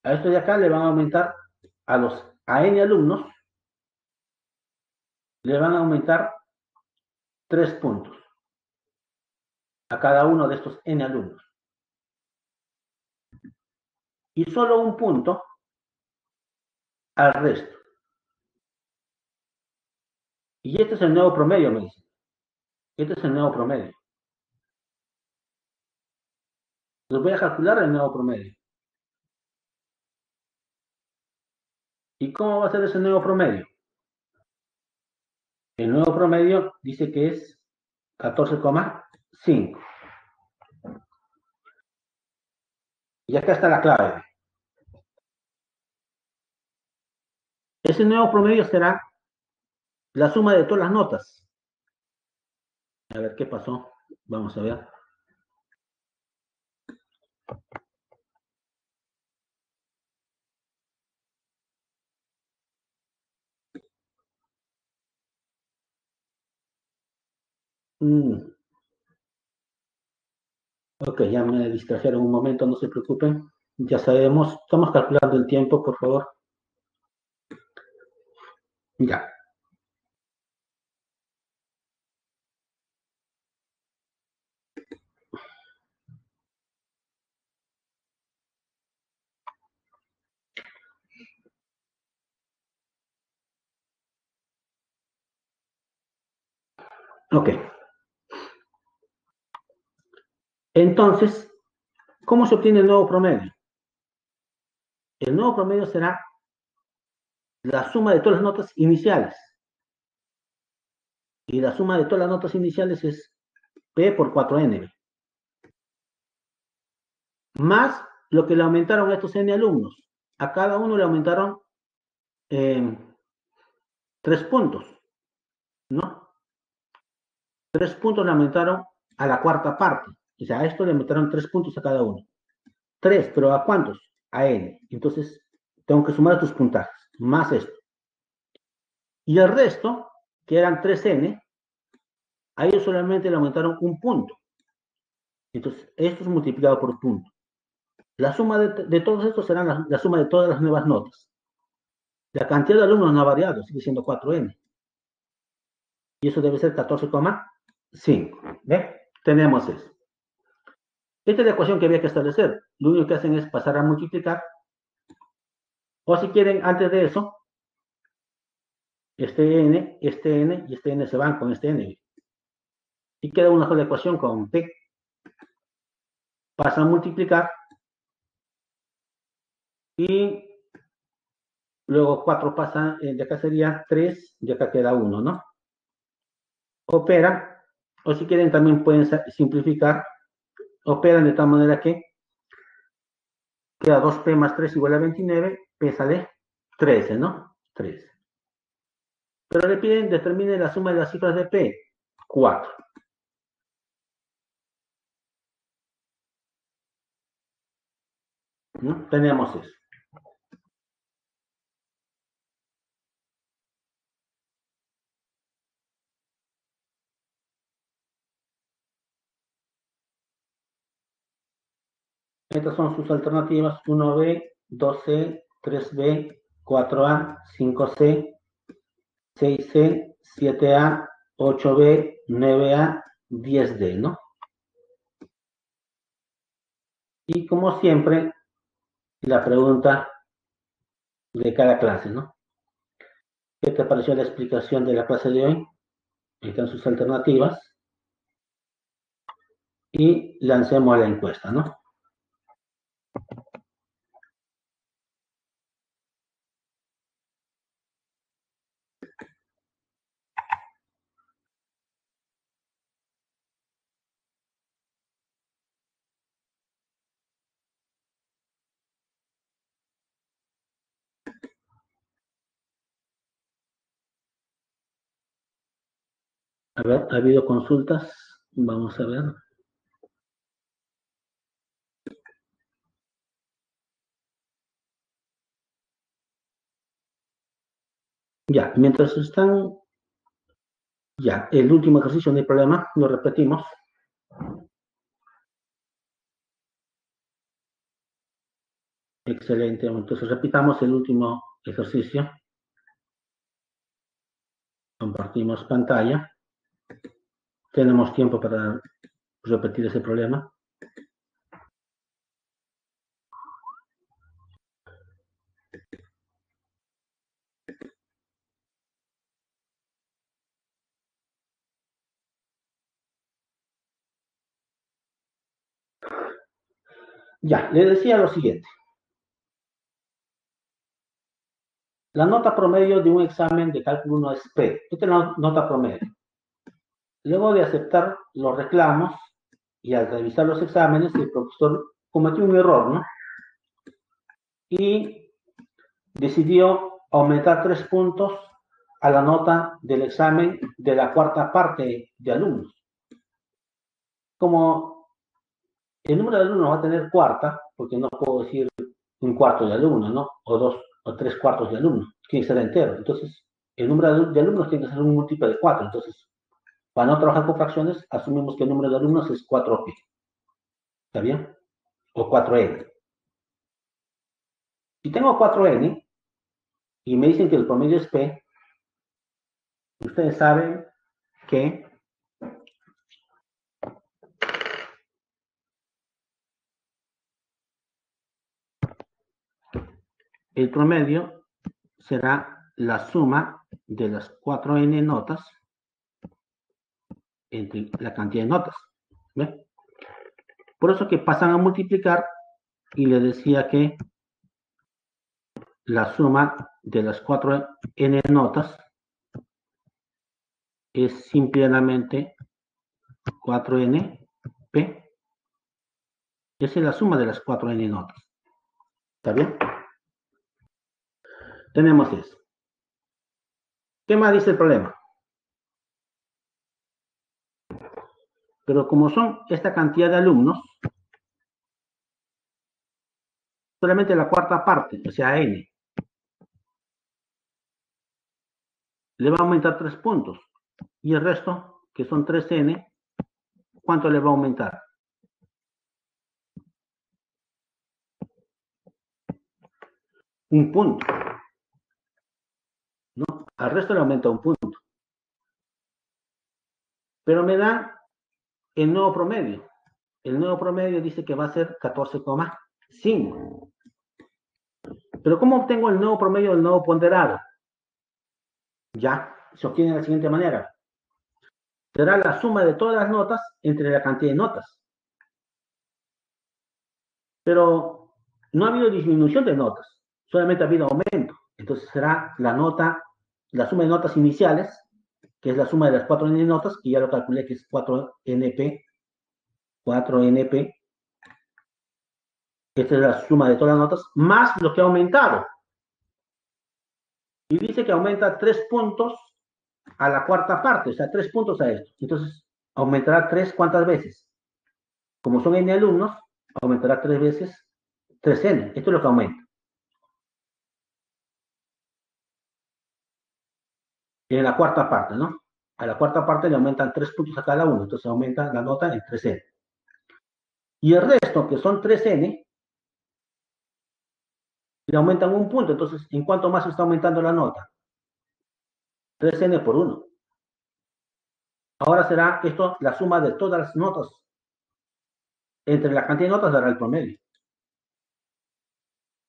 A esto de acá le van a aumentar a n alumnos, le van a aumentar 3 puntos a cada uno de estos n alumnos. Y solo un punto al resto. Y este es el nuevo promedio, me dice. Este es el nuevo promedio. Les voy a calcular el nuevo promedio. ¿Y cómo va a ser ese nuevo promedio? El nuevo promedio dice que es 14,5. Y acá está la clave. Ese nuevo promedio será la suma de todas las notas. A ver qué pasó. Vamos a ver. Ok, ya me distrajeron un momento, no se preocupen. Ya sabemos, estamos calculando el tiempo, por favor. Ya. Ok. Entonces, ¿cómo se obtiene el nuevo promedio? El nuevo promedio será la suma de todas las notas iniciales. Y la suma de todas las notas iniciales es P por 4n. Más lo que le aumentaron a estos n alumnos. A cada uno le aumentaron 3 puntos, ¿no? 3 puntos le aumentaron a la cuarta parte. O sea, a esto le aumentaron 3 puntos a cada uno. 3, pero ¿a cuántos? A n. Entonces, tengo que sumar tus puntajes, más esto. Y el resto, que eran 3n, a ellos solamente le aumentaron un punto. Entonces, esto es multiplicado por punto. La suma de todos estos será la suma de todas las nuevas notas. La cantidad de alumnos no ha variado, sigue siendo 4n. Y eso debe ser 14,5. ¿Ve? Tenemos eso. Esta es la ecuación que había que establecer. Lo único que hacen es pasar a multiplicar. O si quieren, antes de eso, este n y este n se van con este n. y queda una sola ecuación con P. Pasa a multiplicar y luego 4 pasa, de acá sería 3, de acá queda 1, ¿no? Operan, o si quieren también pueden simplificar, operan de tal manera que queda 2P más 3 igual a 29, P sale 13, ¿no? 13. Pero le piden determine la suma de las cifras de P, 4. ¿No? Tenemos eso. Estas son sus alternativas: 1B, 2C, 3B, 4A, 5C, 6C, 7A, 8B, 9A, 10D, ¿no? Y como siempre, la pregunta de cada clase, ¿no? ¿Qué te pareció la explicación de la clase de hoy? Ahí están sus alternativas. Y lancemos la encuesta, ¿no? A ver, ¿ha habido consultas? Vamos a ver. Ya, mientras están, ya, el último ejercicio no hay problema, lo repetimos. Excelente, entonces repitamos el último ejercicio. Compartimos pantalla. Tenemos tiempo para repetir ese problema. Ya, le decía lo siguiente. La nota promedio de un examen de cálculo 1 es P. Esta es la nota promedio. Luego de aceptar los reclamos y al revisar los exámenes, el profesor cometió un error, ¿no? Y decidió aumentar 3 puntos a la nota del examen de la cuarta parte de alumnos. Como el número de alumnos va a tener cuarta, porque no puedo decir un cuarto de alumnos, ¿no? O dos o tres cuartos de alumnos, tiene que ser entero. Entonces, el número de alumnos tiene que ser un múltiplo de 4. Entonces, para no trabajar con fracciones, asumimos que el número de alumnos es 4P. ¿Está bien? O 4N. Si tengo 4N y me dicen que el promedio es P, ustedes saben que el promedio será la suma de las 4N notas entre la cantidad de notas. ¿Ve? Por eso que pasan a multiplicar y le decía que la suma de las 4N notas es simplemente 4NP. Esa es la suma de las 4N notas. ¿Está bien? Tenemos eso. ¿Qué más dice el problema? Pero como son esta cantidad de alumnos, solamente la cuarta parte, o sea, N, le va a aumentar 3 puntos. Y el resto, que son 3N, ¿cuánto le va a aumentar? Un punto. ¿No? Al resto le aumenta un punto. Pero me da el nuevo promedio. El nuevo promedio dice que va a ser 14,5. Pero ¿cómo obtengo el nuevo promedio del nuevo ponderado? Ya, se obtiene de la siguiente manera. será la suma de todas las notas entre la cantidad de notas. Pero no ha habido disminución de notas, solamente ha habido aumento. Entonces será la nota, la suma de notas iniciales, que es la suma de las 4n notas, que ya lo calculé que es 4np, 4np. Esta es la suma de todas las notas, más lo que ha aumentado. Y dice que aumenta 3 puntos a la cuarta parte, o sea, 3 puntos a esto. Entonces, aumentará 3 ¿cuántas veces? Como son n alumnos, aumentará 3 veces 3n. Esto es lo que aumenta. En la cuarta parte, ¿no? A la cuarta parte le aumentan 3 puntos a cada uno, entonces aumenta la nota en 3n. Y el resto, que son 3n, le aumentan un punto. Entonces, ¿en cuánto más está aumentando la nota? 3n por 1. Ahora será esto la suma de todas las notas. Entre la cantidad de notas dará el promedio.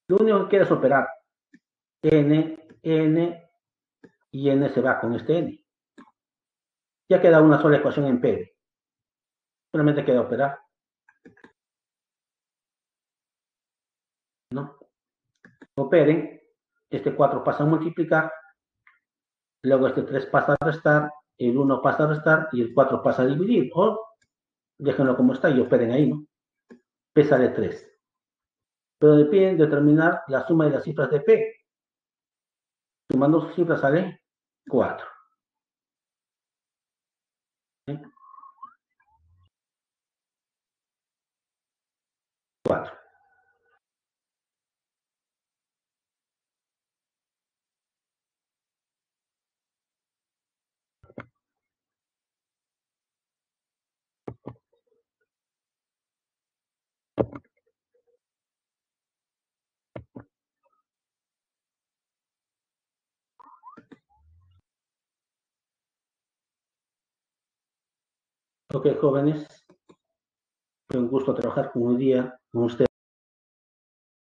Lo único que quieres operar, n y n se va con este n. Ya queda una sola ecuación en P. Solamente queda operar. ¿No? Operen. Este 4 pasa a multiplicar. Luego este 3 pasa a restar. El 1 pasa a restar. Y el 4 pasa a dividir. O déjenlo como está y operen ahí, ¿no? P sale 3. Pero dependen determinar la suma de las cifras de P. Sumando sus cifras sale 4. ¿Sí? 4. Ok, jóvenes. Fue un gusto trabajar con un día con ustedes.